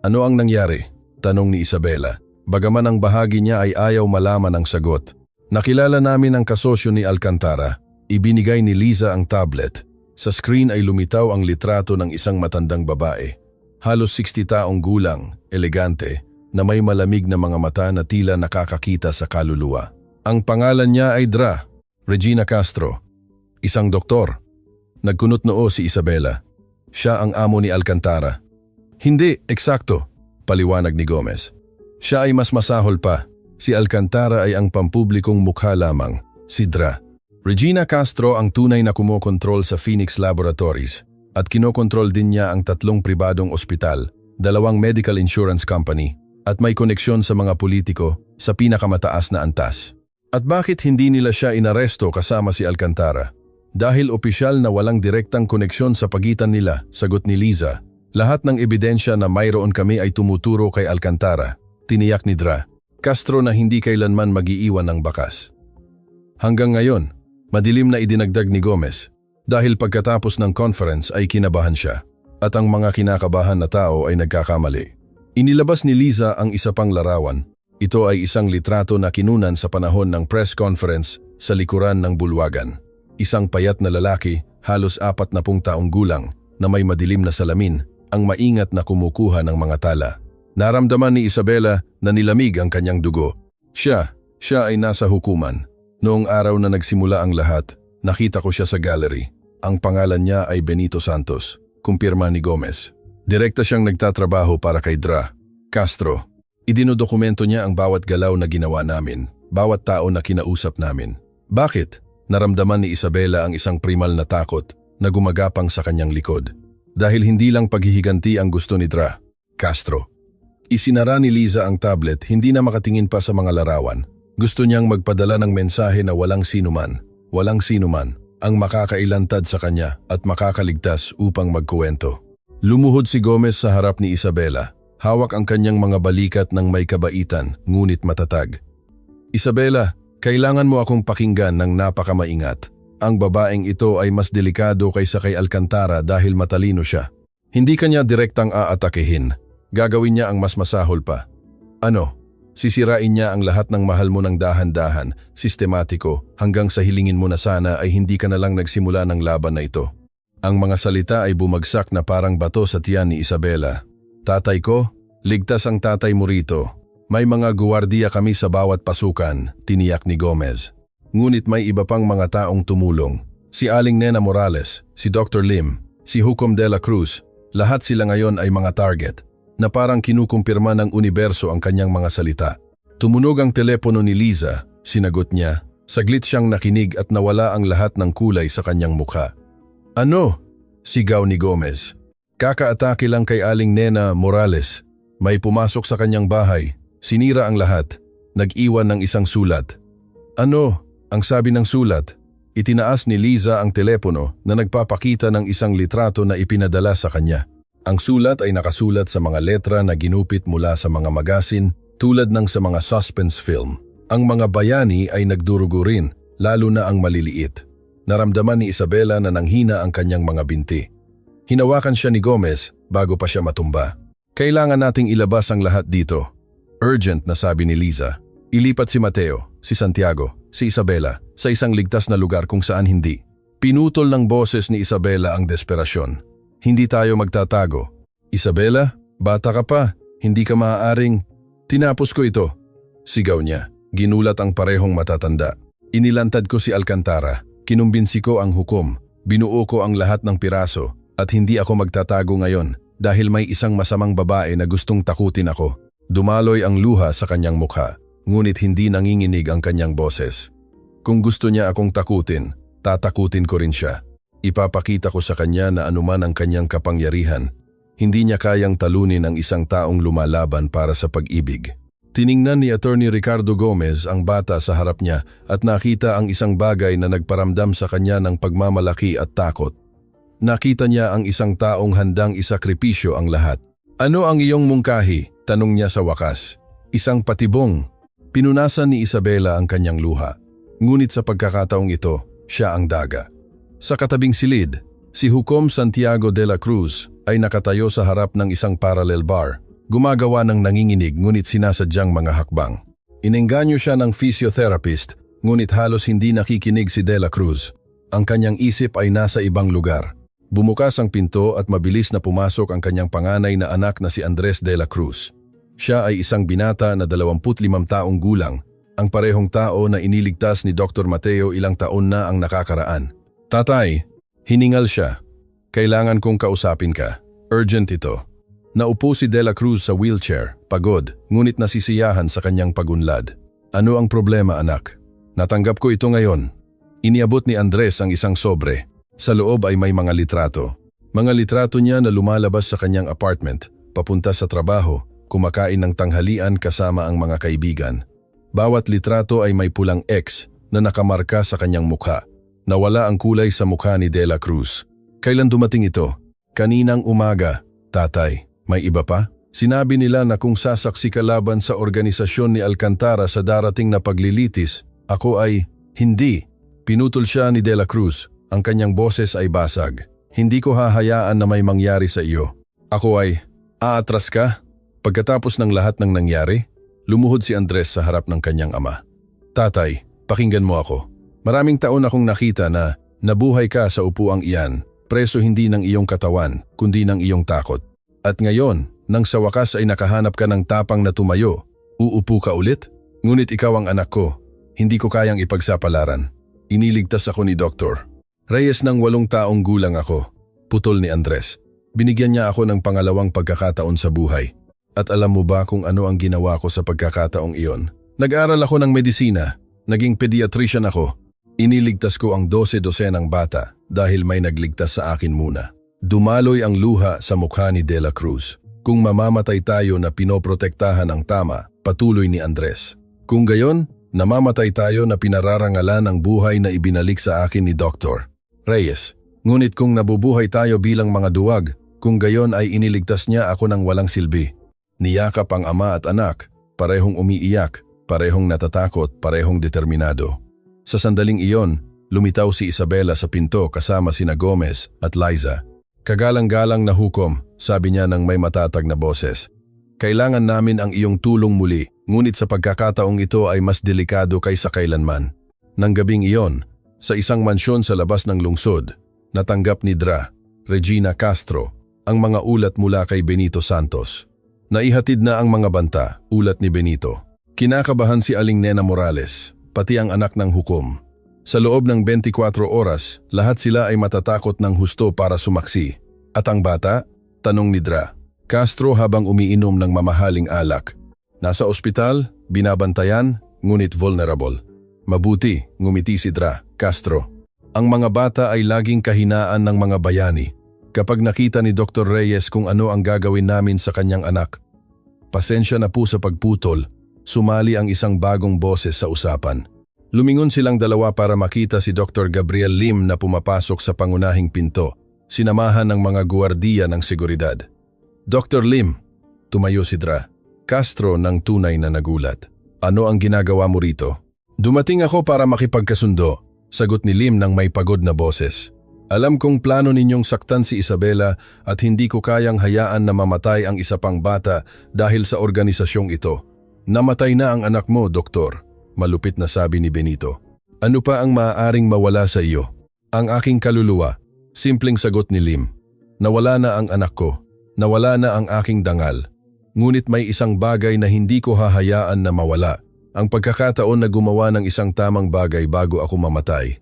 Ano ang nangyari? Tanong ni Isabela. Bagaman ang bahagi niya ay ayaw malaman ang sagot. Nakilala namin ang kasosyo ni Alcantara. Ibinigay ni Liza ang tablet. Sa screen ay lumitaw ang litrato ng isang matandang babae. Halos 60 taong gulang, elegante, na may malamig na mga mata na tila nakakakita sa kaluluwa. Ang pangalan niya ay Regina Castro, isang doktor. Nagkunot noo si Isabela. Siya ang amo ni Alcantara. Hindi, eksakto, paliwanag ni Gomez. Siya ay mas masahol pa. Si Alcantara ay ang pampublikong mukha lamang, si Regina Castro ang tunay na kumokontrol sa Phoenix Laboratories at kinokontrol din niya ang 3 pribadong ospital, 2 medical insurance company at may koneksyon sa mga politiko sa pinakamataas na antas. At bakit hindi nila siya inaresto kasama si Alcantara? Dahil opisyal na walang direktang koneksyon sa pagitan nila, sagot ni Liza. Lahat ng ebidensya na mayroon kami ay tumuturo kay Alcantara, tiniyak ni Castro na hindi kailanman mag-iiwan ng bakas. Hanggang ngayon, madilim na idinagdag ni Gomez dahil pagkatapos ng conference ay kinabahan siya at ang mga kinakabahan na tao ay nagkakamali. Inilabas ni Liza ang isa pang larawan. Ito ay isang litrato na kinunan sa panahon ng press conference sa likuran ng bulwagan. Isang payat na lalaki, halos 40 taong gulang, na may madilim na salamin, ang maingat na kumukuha ng mga tala. Naramdaman ni Isabela na nilamig ang kanyang dugo. Siya ay nasa hukuman. Noong araw na nagsimula ang lahat, nakita ko siya sa gallery. Ang pangalan niya ay Benito Santos, kumpirma ni Gomez. Direkta siyang nagtatrabaho para kay Castro. Idinodokumento niya ang bawat galaw na ginawa namin, bawat tao na kinausap namin. Bakit? Naramdaman ni Isabela ang isang primal na takot na gumagapang sa kanyang likod. Dahil hindi lang paghihiganti ang gusto ni Castro. Isinara ni Liza ang tablet, hindi na makatingin pa sa mga larawan. Gusto niyang magpadala ng mensahe na walang sinuman ang makakailantad sa kanya at makakaligtas upang magkuwento. Lumuhod si Gomez sa harap ni Isabela. Hawak ang kanyang mga balikat ng may kabaitan, ngunit matatag. Isabela, kailangan mo akong pakinggan ng napakamaingat. Ang babaeng ito ay mas delikado kaysa kay Alcantara dahil matalino siya. Hindi kanya direktang aatakehin. Gagawin niya ang mas masahol pa. Sisirain niya ang lahat ng mahal mo ng dahan-dahan, sistematiko, hanggang sa hilingin mo na sana ay hindi ka na lang nagsimula ng laban na ito. Ang mga salita ay bumagsak na parang bato sa tiyan ni Isabela. Tatay ko, ligtas ang tatay mo rito. May mga guwardiya kami sa bawat pasukan, tiniyak ni Gomez. Ngunit may iba pang mga taong tumulong. Si Aling Nena Morales, si Dr. Lim, si Hukom de la Cruz, lahat sila ngayon ay mga target na parang kinukumpirma ng universo ang kanyang mga salita. Tumunog ang telepono ni Liza, sinagot niya. Saglit siyang nakinig at nawala ang lahat ng kulay sa kanyang mukha. Ano? Sigaw ni Gomez. Kakaatake lang kay Aling Nena Morales. May pumasok sa kanyang bahay. Sinira ang lahat. Nag-iwan ng isang sulat. Ano? Ang sabi ng sulat. Itinaas ni Liza ang telepono na nagpapakita ng isang litrato na ipinadala sa kanya. Ang sulat ay nakasulat sa mga letra na ginupit mula sa mga magasin tulad ng sa mga suspense film. Ang mga bayani ay nagdurugo rin, lalo na ang maliliit. Naramdaman ni Isabela na nanghina ang kanyang mga binti. Hinawakan siya ni Gomez bago pa siya matumba. Kailangan nating ilabas ang lahat dito. Urgent na sabi ni Liza. Ilipat si Mateo, si Santiago, si Isabela sa isang ligtas na lugar kung saan hindi. Pinutol ng boses ni Isabela ang desperasyon. Hindi tayo magtatago. Isabela, bata ka pa. Hindi ka maaaring... Tinapos ko ito. Sigaw niya. Ginulat ang parehong matatanda. Inilantad ko si Alcantara. Kinumbinsi ko ang hukom. Binuo ko ang lahat ng piraso. At hindi ako magtatago ngayon dahil may isang masamang babae na gustong takutin ako. Dumaloy ang luha sa kanyang mukha, ngunit hindi nanginginig ang kanyang boses. Kung gusto niya akong takutin, tatakutin ko rin siya. Ipapakita ko sa kanya na anuman ang kanyang kapangyarihan, hindi niya kayang talunin ang isang taong lumalaban para sa pag-ibig. Tiningnan ni Attorney Ricardo Gomez ang bata sa harap niya at nakita ang isang bagay na nagparamdam sa kanya ng pagmamalaki at takot. Nakita niya ang isang taong handang isakripisyo ang lahat. Ano ang iyong mungkahi? Tanong niya sa wakas. Isang patibong. Pinunasan ni Isabela ang kanyang luha. Ngunit sa pagkakataong ito, siya ang daga. Sa katabing silid, si Hukom Santiago de la Cruz ay nakatayo sa harap ng isang parallel bar, gumagawa ng nanginginig ngunit sinasadyang mga hakbang. Inengganyo siya ng physiotherapist, ngunit halos hindi nakikinig si de la Cruz. Ang kanyang isip ay nasa ibang lugar. Bumukas ang pinto at mabilis na pumasok ang kanyang panganay na anak na si Andres de la Cruz. Siya ay isang binata na 25 taong gulang, ang parehong tao na iniligtas ni Dr. Mateo ilang taon na ang nakakaraan. Tatay, hiningal siya. Kailangan kong kausapin ka. Urgent ito. Naupo si de la Cruz sa wheelchair, pagod, ngunit nasisiyahan sa kanyang pagunlad. Ano ang problema, anak? Natanggap ko ito ngayon. Iniabot ni Andres ang isang sobre. Sa loob ay may mga litrato. Mga litrato niya na lumalabas sa kanyang apartment, papunta sa trabaho, kumakain ng tanghalian kasama ang mga kaibigan. Bawat litrato ay may pulang X na nakamarka sa kanyang mukha. Nawala ang kulay sa mukha ni de la Cruz. Kailan dumating ito? Kaninang umaga. Tatay, may iba pa? Sinabi nila na kung sasaksi ka laban sa organisasyon ni Alcantara sa darating na paglilitis, ako ay hindi. Pinutol siya ni de la Cruz. Ang kanyang boses ay basag. Hindi ko hahayaan na may mangyari sa iyo. Ako ay, aatras ka? Pagkatapos ng lahat ng nangyari, lumuhod si Andres sa harap ng kanyang ama. Tatay, pakinggan mo ako. Maraming taon akong nakita na nabuhay ka sa upuang iyan, preso hindi ng iyong katawan, kundi ng iyong takot. At ngayon, nang sa wakas ay nakahanap ka ng tapang na tumayo, uupo ka ulit? Ngunit ikaw ang anak ko, hindi ko kayang ipagsapalaran. Iniligtas ako ni Dr. Reyes ng 8 taong gulang ako, putol ni Andres. Binigyan niya ako ng pangalawang pagkakataon sa buhay. At alam mo ba kung ano ang ginawa ko sa pagkakataong iyon? Nag-aral ako ng medisina, naging pediatrician ako. Iniligtas ko ang 12-dosenang bata dahil may nagligtas sa akin muna. Dumaloy ang luha sa mukha ni de la Cruz. Kung mamamatay tayo na pinoprotektahan ang tama, patuloy ni Andres. Kung gayon, namamatay tayo na pinararangalan ang buhay na ibinalik sa akin ni Dr. Reyes. Ngunit kung nabubuhay tayo bilang mga duwag, kung gayon ay iniligtas niya ako ng walang silbi. Niyakap ang ama at anak, parehong umiiyak, parehong natatakot, parehong determinado. Sa sandaling iyon, lumitaw si Isabela sa pinto kasama sina Gomez at Liza. Kagalang-galang na Hukom, sabi niya ng may matatag na boses. Kailangan namin ang iyong tulong muli, ngunit sa pagkakataong ito ay mas delikado kaysa kailanman. Nang gabing iyon, sa isang mansyon sa labas ng lungsod, natanggap ni Dra. Regina Castro ang mga ulat mula kay Benito Santos. Naihatid na ang mga banta, ulat ni Benito. Kinakabahan si Aling Nena Morales, pati ang anak ng Hukom. Sa loob ng 24 oras, lahat sila ay matatakot ng husto para sumaksi. At ang bata? Tanong ni Dra. Castro habang umiinom ng mamahaling alak. Nasa ospital, binabantayan, ngunit vulnerable. Mabuti, ngumiti si Dra. Castro. Ang mga bata ay laging kahinaan ng mga bayani. Kapag nakita ni Dr. Reyes kung ano ang gagawin namin sa kanyang anak. Pasensya na po sa pagputol, sumali ang isang bagong boses sa usapan. Lumingon silang dalawa para makita si Dr. Gabriel Lim na pumapasok sa pangunahing pinto, sinamahan ng mga guwardiya ng seguridad. Dr. Lim, tumayo si Dra. Castro ng tunay na nagulat. Ano ang ginagawa mo rito? Dumating ako para makipagkasundo, sagot ni Lim ng may pagod na boses. Alam kong plano ninyong saktan si Isabela at hindi ko kayang hayaan na mamatay ang isa pang bata dahil sa organisasyong ito. Namatay na ang anak mo, doktor, malupit na sabi ni Benito. Ano pa ang maaaring mawala sa iyo? Ang aking kaluluwa, simpleng sagot ni Lim. Nawala na ang anak ko, nawala na ang aking dangal. Ngunit may isang bagay na hindi ko hahayaan na mawala. Ang pagkakataon na gumawa ng isang tamang bagay bago ako mamatay.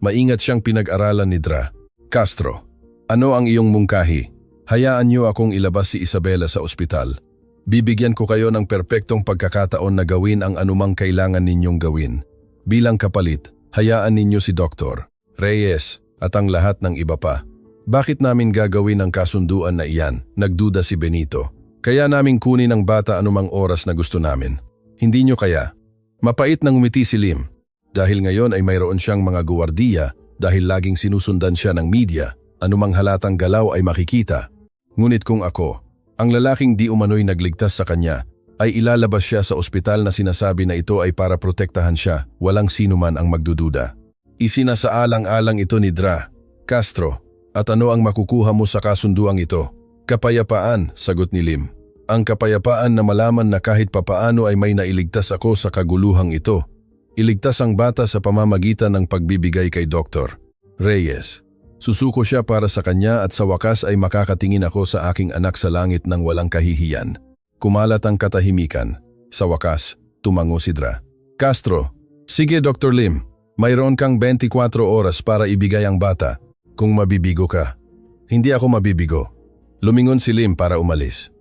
Maingat siyang pinag-aralan ni Dra. Castro, ano ang iyong mungkahi? Hayaan niyo akong ilabas si Isabela sa ospital. Bibigyan ko kayo ng perpektong pagkakataon na gawin ang anumang kailangan ninyong gawin. Bilang kapalit, hayaan ninyo si Dr. Reyes at ang lahat ng iba pa. Bakit namin gagawin ang kasunduan na iyan? Nagduda si Benito. Kaya naming kunin ang bata anumang oras na gusto namin. Hindi nyo kaya? Mapait nang umiti si Lim. Dahil ngayon ay mayroon siyang mga guwardiya dahil laging sinusundan siya ng media, anumang halatang galaw ay makikita. Ngunit kung ako, ang lalaking di umano'y nagligtas sa kanya, ay ilalabas siya sa ospital na sinasabi na ito ay para protektahan siya, walang sino man ang magdududa. Isinasaalang-alang ito ni Dra. Castro, at ano ang makukuha mo sa kasunduang ito? Kapayapaan, sagot ni Lim. Ang kapayapaan na malaman na kahit papaano ay may nailigtas ako sa kaguluhang ito. Iligtas ang bata sa pamamagitan ng pagbibigay kay Dr. Reyes. Susuko siya para sa kanya at sa wakas ay makakatingin ako sa aking anak sa langit ng walang kahihiyan. Kumalat ang katahimikan. Sa wakas, tumango si Dra. Castro, sige Dr. Lim, mayroon kang 24 oras para ibigay ang bata. Kung mabibigo ka. Hindi ako mabibigo. Lumingon si Lim para umalis.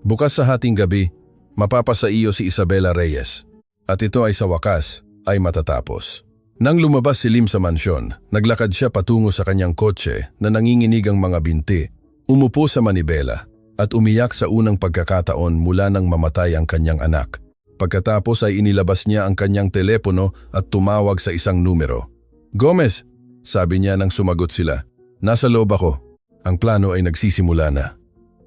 Bukas sa hating gabi, mapapasa iyo si Isabela Reyes. At ito ay sa wakas, ay matatapos. Nang lumabas si Lim sa mansyon, naglakad siya patungo sa kanyang kotse na nanginginig ang mga binti. Umupo sa manibela at umiyak sa unang pagkakataon mula nang mamatay ang kanyang anak. Pagkatapos ay inilabas niya ang kanyang telepono at tumawag sa isang numero. Gomez, sabi niya nang sumagot sila. Nasa loob ako. Ang plano ay nagsisimula na.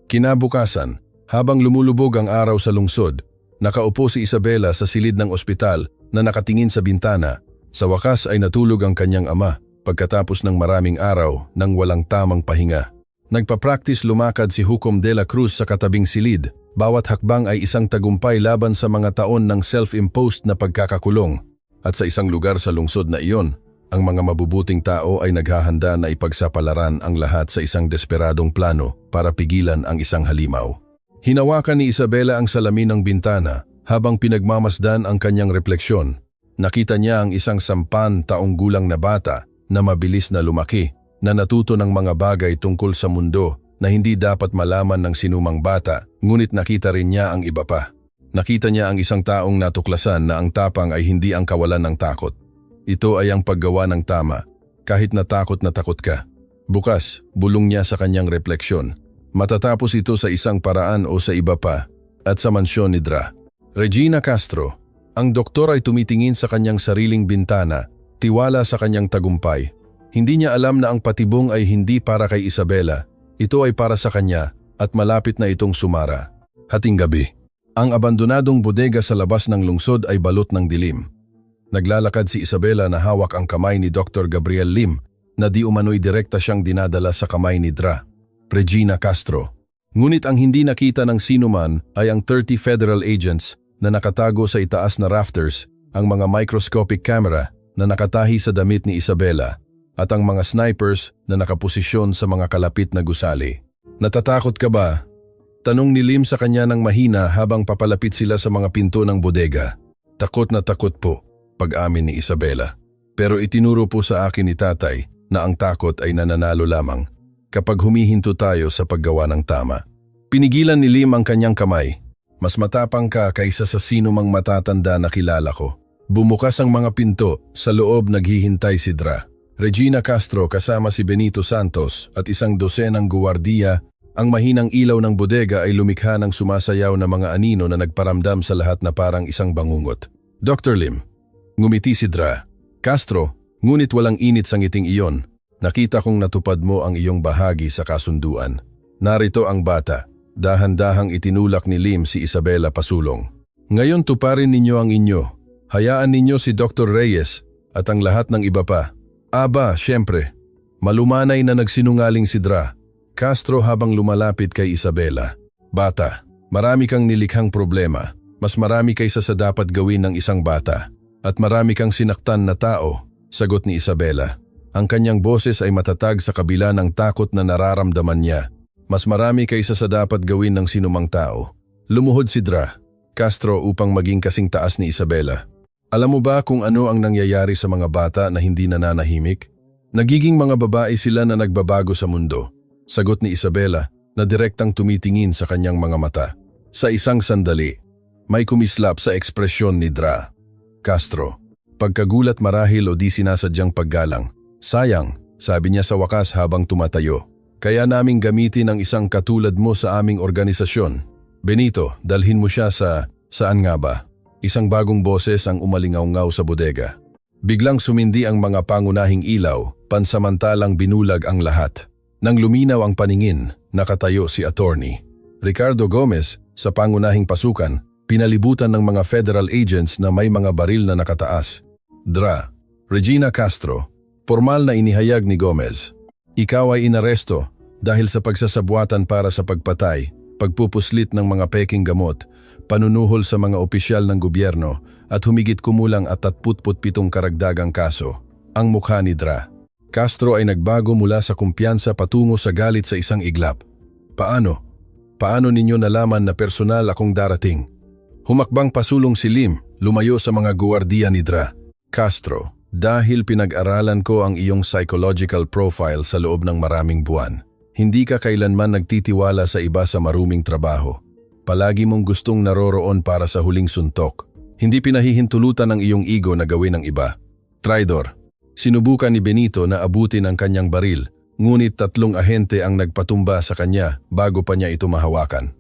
Kinabukasan, habang lumulubog ang araw sa lungsod, nakaupo si Isabela sa silid ng ospital na nakatingin sa bintana. Sa wakas ay natulog ang kanyang ama pagkatapos ng maraming araw nang walang tamang pahinga. Nagpa-practice lumakad si Hukom de la Cruz sa katabing silid. Bawat hakbang ay isang tagumpay laban sa mga taon ng self-imposed na pagkakakulong. At sa isang lugar sa lungsod na iyon, ang mga mabubuting tao ay naghahanda na ipagsapalaran ang lahat sa isang desperadong plano para pigilan ang isang halimaw. Hinawakan ni Isabela ang salamin ng bintana habang pinagmamasdan ang kanyang refleksyon. Nakita niya ang isang 10 taong gulang na bata na mabilis na lumaki, na natuto ng mga bagay tungkol sa mundo na hindi dapat malaman ng sinumang bata, ngunit nakita rin niya ang iba pa. Nakita niya ang isang taong natuklasan na ang tapang ay hindi ang kawalan ng takot. Ito ay ang paggawa ng tama, kahit natakot na takot ka. Bukas, bulong niya sa kanyang refleksyon. Matatapos ito sa isang paraan o sa iba pa, at sa mansyon ni Dra. Regina Castro, ang doktor ay tumitingin sa kanyang sariling bintana, tiwala sa kanyang tagumpay. Hindi niya alam na ang patibong ay hindi para kay Isabela. Ito ay para sa kanya at malapit na itong sumara. Hating gabi. Ang abandonadong bodega sa labas ng lungsod ay balot ng dilim. Naglalakad si Isabela na hawak ang kamay ni Dr. Gabriel Lim na di umano'y direkta siyang dinadala sa kamay ni Dra. Regina Castro. Ngunit ang hindi nakita ng sinuman ay ang 30 federal agents na nakatago sa itaas na rafters, ang mga microscopic camera na nakatahi sa damit ni Isabela, at ang mga snipers na nakaposisyon sa mga kalapit na gusali. Natatakot ka ba? Tanong ni Lim sa kanya ng mahina habang papalapit sila sa mga pinto ng bodega. Takot na takot po, pag-amin ni Isabela. Pero itinuro po sa akin ni tatay na ang takot ay nananalo lamang kapag humihinto tayo sa paggawa ng tama. Pinigilan ni Lim ang kanyang kamay. Mas matapang ka kaysa sa sino mang matatanda na kilala ko. Bumukas ang mga pinto, sa loob naghihintay si Dra. Regina Castro kasama si Benito Santos at isang dosenang guwardiya. Ang mahinang ilaw ng bodega ay lumikha ng sumasayaw na mga anino na nagparamdam sa lahat na parang isang bangungot. Dr. Lim, ngumiti si Dra. Castro, ngunit walang init sa ngiting iyon. Nakita kong natupad mo ang iyong bahagi sa kasunduan. Narito ang bata. Dahan-dahang itinulak ni Lim si Isabela pasulong. Ngayon tuparin ninyo ang inyo. Hayaan ninyo si Dr. Reyes at ang lahat ng iba pa. Aba, syempre. Malumanay na nagsinungaling si Dra. Castro habang lumalapit kay Isabela. Bata, marami kang nilikhang problema. Mas marami kaysa sa dapat gawin ng isang bata. At marami kang sinaktan na tao, sagot ni Isabela. Ang kanyang boses ay matatag sa kabila ng takot na nararamdaman niya. Mas marami kaysa sa dapat gawin ng sinumang tao. Lumuhod si Dra. Castro upang maging kasing taas ni Isabela. Alam mo ba kung ano ang nangyayari sa mga bata na hindi nananahimik? Nagiging mga babae sila na nagbabago sa mundo. Sagot ni Isabela na direktang tumitingin sa kanyang mga mata. Sa isang sandali, may kumislap sa ekspresyon ni Dra. Castro, pagkagulat marahil o di sinasadyang paggalang. Sayang, sabi niya sa wakas habang tumatayo. Kaya naming gamitin ang isang katulad mo sa aming organisasyon. Benito, dalhin mo siya sa... Saan nga ba? Isang bagong boses ang umalingaw-ngaw sa bodega. Biglang sumindi ang mga pangunahing ilaw, pansamantalang binulag ang lahat. Nang luminaw ang paningin, nakatayo si attorney Ricardo Gomez sa pangunahing pasukan pinalibutan ng mga federal agents na may mga baril na nakataas. Dra. Regina Castro, formal na inihayag ni Gomez. Ikaw ay inaresto dahil sa pagsasabwatan para sa pagpatay, pagpupuslit ng mga peking gamot, panunuhol sa mga opisyal ng gobyerno at humigit kumulang at 37 karagdagang kaso. Ang mukha ni Dra. Castro ay nagbago mula sa kumpiyansa patungo sa galit sa isang iglap. Paano? Paano ninyo nalaman na personal akong darating? Humakbang pasulong si Lim, lumayo sa mga guwardiya ni Dra. Castro, dahil pinag-aralan ko ang iyong psychological profile sa loob ng maraming buwan. Hindi ka kailanman nagtitiwala sa iba sa maruming trabaho. Palagi mong gustong naroroon para sa huling suntok. Hindi pinahihintulutan ng iyong ego na gawin ng iba. Traidor. Sinubukan ni Benito na abutin ang kanyang baril, ngunit 3 ahente ang nagpatumba sa kanya bago pa niya ito mahawakan.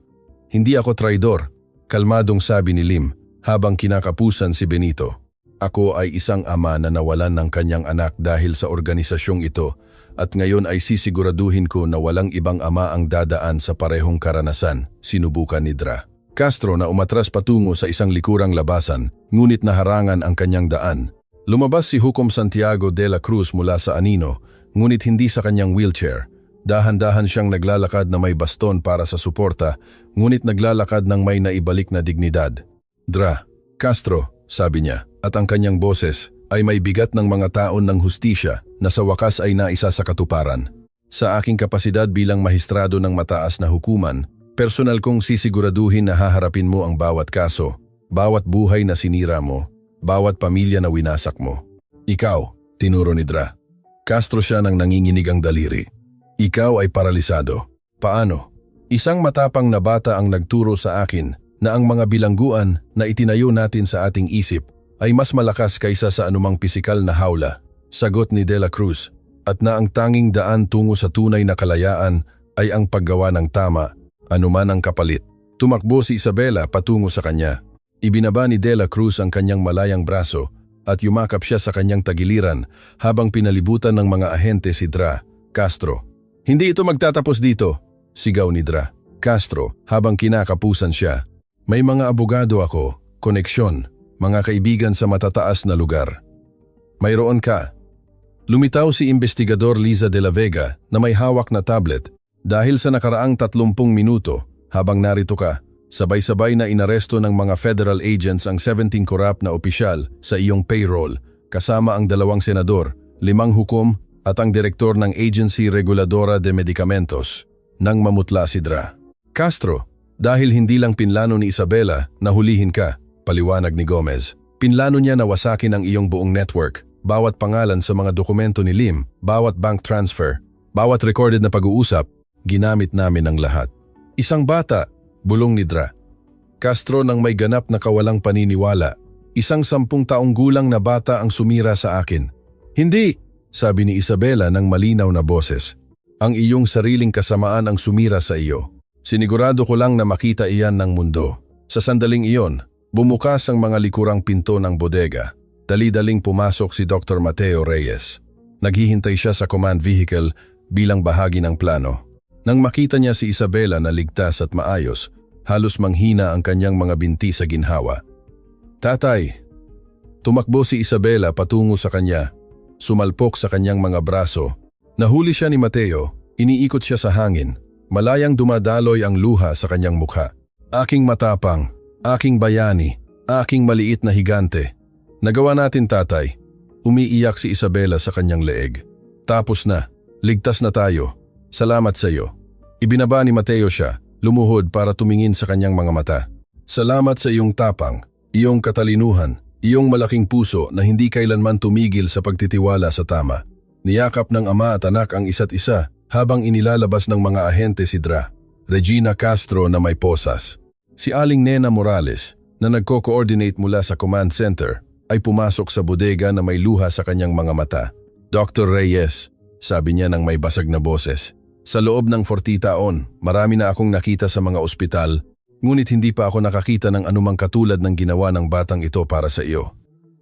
Hindi ako traidor, kalmadong sabi ni Lim habang kinakapusan si Benito. Ako ay isang ama na nawalan ng kanyang anak dahil sa organisasyong ito at ngayon ay sisiguraduhin ko na walang ibang ama ang dadaan sa parehong karanasan, sinubukan ni Dra. Castro na umatras patungo sa isang likurang labasan, ngunit naharangan ang kanyang daan. Lumabas si Hukom Santiago de la Cruz mula sa anino, ngunit hindi sa kanyang wheelchair. Dahan-dahan siyang naglalakad na may baston para sa suporta, ngunit naglalakad ng may naibalik na dignidad. Dra. Castro, sabi niya, at ang kanyang boses ay may bigat ng mga taon ng hustisya na sa wakas ay naisa sa katuparan. Sa aking kapasidad bilang mahistrado ng mataas na hukuman, personal kong sisiguraduhin na haharapin mo ang bawat kaso, bawat buhay na sinira mo, bawat pamilya na winasak mo. Ikaw, tinuro ni Dra. Castro siya ng nanginginig ang daliri. Ikaw ay paralisado. Paano? Isang matapang na bata ang nagturo sa akin na ang mga bilangguan na itinayo natin sa ating isip ay mas malakas kaysa sa anumang pisikal na hawla, sagot ni De La Cruz, at na ang tanging daan tungo sa tunay na kalayaan ay ang paggawa ng tama, anuman ang kapalit. Tumakbo si Isabela patungo sa kanya. Ibinaba ni De La Cruz ang kanyang malayang braso at yumakap siya sa kanyang tagiliran habang pinalibutan ng mga ahente si Dra. Castro. Hindi ito magtatapos dito, sigaw ni Dra. Castro habang kinakapusan siya. May mga abogado ako, koneksyon, mga kaibigan sa matataas na lugar. Mayroon ka. Lumitaw si Investigador Liza de la Vega na may hawak na tablet dahil sa nakaraang 30 minuto habang narito ka, sabay-sabay na inaresto ng mga federal agents ang 17 korap na opisyal sa iyong payroll kasama ang 2 senador, 5 hukom at ang direktor ng Agency Reguladora de Medicamentos nang mamutla si Dra. Castro, dahil hindi lang pinlano ni Isabela na hulihin ka, paliwanag ni Gomez. Pinlano niya na wasakin ang iyong buong network, bawat pangalan sa mga dokumento ni Lim, bawat bank transfer, bawat recorded na pag-uusap, ginamit namin ang lahat. Isang bata, bulong ni Dra. Castro nang may ganap na kawalang paniniwala. Isang 10 taong gulang na bata ang sumira sa akin. Hindi, sabi ni Isabela ng malinaw na boses. Ang iyong sariling kasamaan ang sumira sa iyo. Sinigurado ko lang na makita iyan ng mundo. Sa sandaling iyon, bumukas ang mga likurang pinto ng bodega. Dali-daling pumasok si Dr. Mateo Reyes. Naghihintay siya sa command vehicle bilang bahagi ng plano. Nang makita niya si Isabela na ligtas at maayos, halos manghina ang kanyang mga binti sa ginhawa. Tatay! Tumakbo si Isabela patungo sa kanya. Sumalpok sa kanyang mga braso. Nahuli siya ni Mateo, iniikot siya sa hangin. Malayang dumadaloy ang luha sa kanyang mukha. Aking matapang, aking bayani, aking maliit na higante. Nagawa natin, tatay. Umiiyak si Isabela sa kanyang leeg. Tapos na, ligtas na tayo. Salamat sa iyo. Ibinaba ni Mateo siya, lumuhod para tumingin sa kanyang mga mata. Salamat sa iyong tapang, iyong katalinuhan, iyong malaking puso na hindi kailanman tumigil sa pagtitiwala sa tama. Niyakap ng ama at anak ang isa't isa habang inilalabas ng mga ahente si Dra. Regina Castro na may posas. Si Aling Nena Morales na nagko-coordinate mula sa command center ay pumasok sa bodega na may luha sa kanyang mga mata. Dr. Reyes, sabi niya ng may basag na boses. Sa loob ng 40 taon, marami na akong nakita sa mga ospital, ngunit hindi pa ako nakakita ng anumang katulad ng ginawa ng batang ito para sa iyo.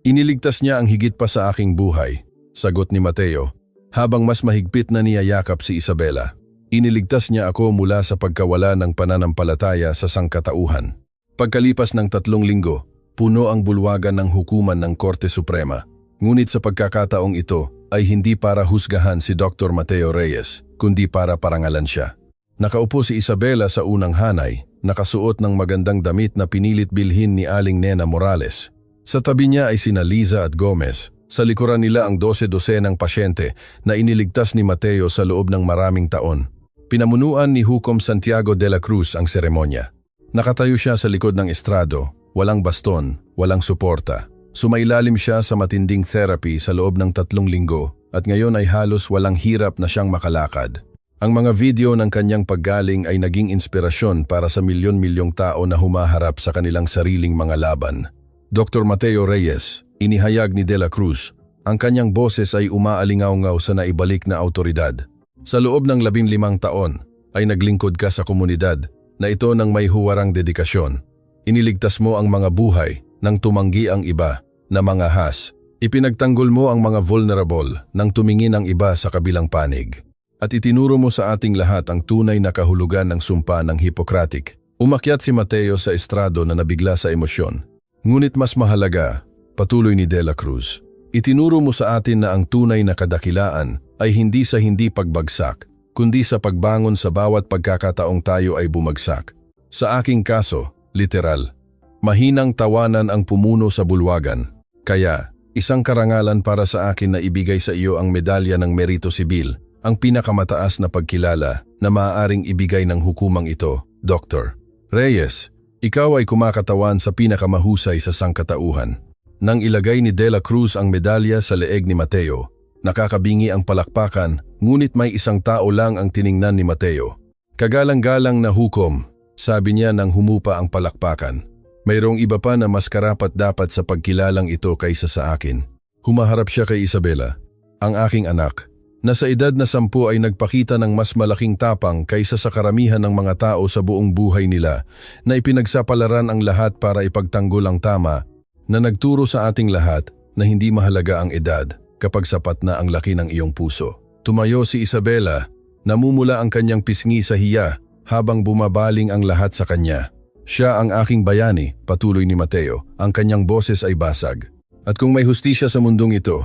Iniligtas niya ang higit pa sa aking buhay, sagot ni Mateo, habang mas mahigpit na niyayakap si Isabela. Iniligtas niya ako mula sa pagkawala ng pananampalataya sa sangkatauhan. Pagkalipas ng 3 linggo, puno ang bulwagan ng hukuman ng Korte Suprema. Ngunit sa pagkakataong ito ay hindi para husgahan si Dr. Mateo Reyes, kundi para parangalan siya. Nakaupo si Isabela sa unang hanay, nakasuot ng magandang damit na pinilit bilhin ni Aling Nena Morales. Sa tabi niya ay sina Liza at Gomez. Sa likuran nila ang 12-dosenang pasyente na iniligtas ni Mateo sa loob ng maraming taon. Pinamunuan ni Hukom Santiago de la Cruz ang seremonya. Nakatayo siya sa likod ng estrado, walang baston, walang suporta. Sumailalim siya sa matinding therapy sa loob ng 3 linggo at ngayon ay halos walang hirap na siyang makalakad. Ang mga video ng kanyang paggaling ay naging inspirasyon para sa milyon-milyong tao na humaharap sa kanilang sariling mga laban. Dr. Mateo Reyes, inihayag ni De La Cruz, ang kanyang boses ay umaalingaw-ngaw sa naibalik na autoridad. Sa loob ng 15 taon ay naglingkod ka sa komunidad na ito ng may huwarang dedikasyon. Iniligtas mo ang mga buhay nang tumanggi ang iba na mga has. Ipinagtanggol mo ang mga vulnerable nang tumingin ang iba sa kabilang panig. At itinuro mo sa ating lahat ang tunay na kahulugan ng sumpa ng Hippocratic. Umakyat si Mateo sa estrado na nabigla sa emosyon. Ngunit mas mahalaga, patuloy ni De La Cruz, itinuro mo sa atin na ang tunay na kadakilaan ay hindi sa hindi pagbagsak, kundi sa pagbangon sa bawat pagkakataong tayo ay bumagsak. Sa aking kaso, literal, mahinang tawanan ang pumuno sa bulwagan. Kaya, isang karangalan para sa akin na ibigay sa iyo ang medalya ng Merito Sibil, ang pinakamataas na pagkilala na maaaring ibigay ng hukumang ito, Dr. Reyes. Ikaw ay kumakatawan sa pinakamahusay sa sangkatauhan. Nang ilagay ni De La Cruz ang medalya sa leeg ni Mateo, nakakabingi ang palakpakan, ngunit may isang tao lang ang tiningnan ni Mateo. Kagalang-galang na hukom, sabi niya nang humupa ang palakpakan. Mayroong iba pa na mas karapat-dapat sa pagkilalang ito kaysa sa akin. Humaharap siya kay Isabela, ang aking anak, na sa edad na 10 ay nagpakita ng mas malaking tapang kaysa sa karamihan ng mga tao sa buong buhay nila, na ipinagsapalaran ang lahat para ipagtanggol ang tama, na nagturo sa ating lahat na hindi mahalaga ang edad kapag sapat na ang laki ng iyong puso. Tumayo si Isabela, namumula ang kanyang pisngi sa hiya habang bumabaling ang lahat sa kanya. Siya ang aking bayani, patuloy ni Mateo, ang kanyang boses ay basag. At kung may hustisya sa mundong ito,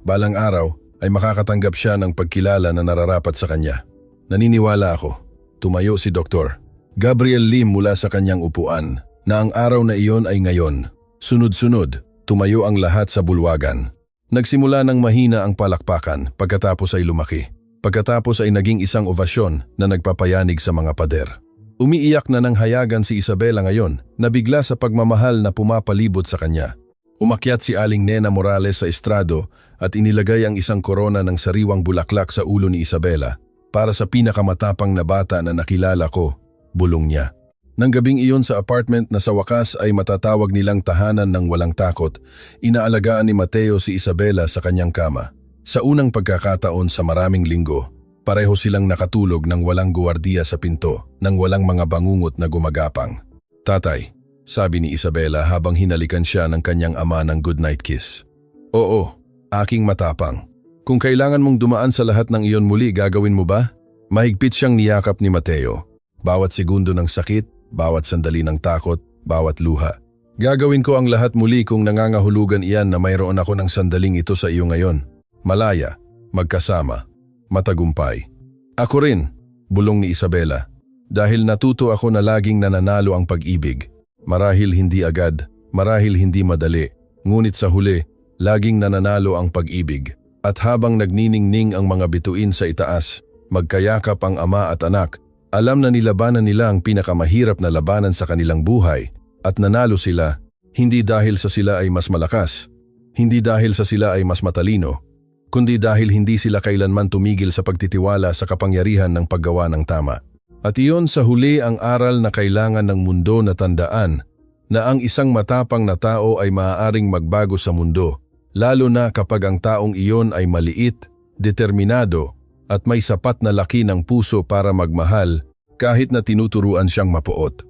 balang araw ay makakatanggap siya ng pagkilala na nararapat sa kanya. Naniniwala ako, tumayo si Dr. Gabriel Lim mula sa kanyang upuan, na ang araw na iyon ay ngayon. Sunod-sunod, tumayo ang lahat sa bulwagan. Nagsimula ng mahina ang palakpakan, pagkatapos ay lumaki. Pagkatapos ay naging isang ovasyon na nagpapayanig sa mga pader. Umiiyak na ng hayagan si Isabela ngayon, na bigla sa pagmamahal na pumapalibot sa kanya. Umakyat si Aling Nena Morales sa estrado at inilagay ang isang korona ng sariwang bulaklak sa ulo ni Isabela para sa pinakamatapang na bata na nakilala ko, bulong niya. Nang gabing iyon sa apartment na sa wakas ay matatawag nilang tahanan ng walang takot, inaalagaan ni Mateo si Isabela sa kanyang kama. Sa unang pagkakataon sa maraming linggo, pareho silang nakatulog ng walang guwardiya sa pinto, ng walang mga bangungot na gumagapang. Tatay, sabi ni Isabela habang hinalikan siya ng kanyang ama ng goodnight kiss. Oo, aking matapang. Kung kailangan mong dumaan sa lahat ng iyon muli, gagawin mo ba? Mahigpit siyang niyakap ni Mateo. Bawat segundo ng sakit, bawat sandali ng takot, bawat luha. Gagawin ko ang lahat muli kung nangangahulugan iyan na mayroon ako ng sandaling ito sa iyo ngayon. Malaya, magkasama, matagumpay. Ako rin, bulong ni Isabela. Dahil natuto ako na laging nananalo ang pag-ibig. Marahil hindi agad, marahil hindi madali, ngunit sa huli, laging nananalo ang pag-ibig. At habang nagniningning ang mga bituin sa itaas, magkayakap ang ama at anak, alam na nilabanan nila ang pinakamahirap na labanan sa kanilang buhay at nanalo sila, hindi dahil sa sila ay mas malakas, hindi dahil sa sila ay mas matalino, kundi dahil hindi sila kailanman tumigil sa pagtitiwala sa kapangyarihan ng paggawa ng tama. At iyon sa huli ang aral na kailangan ng mundo na tandaan, na ang isang matapang na tao ay maaaring magbago sa mundo, lalo na kapag ang taong iyon ay maliit, determinado, at may sapat na laki ng puso para magmahal kahit na tinuturuan siyang mapuot.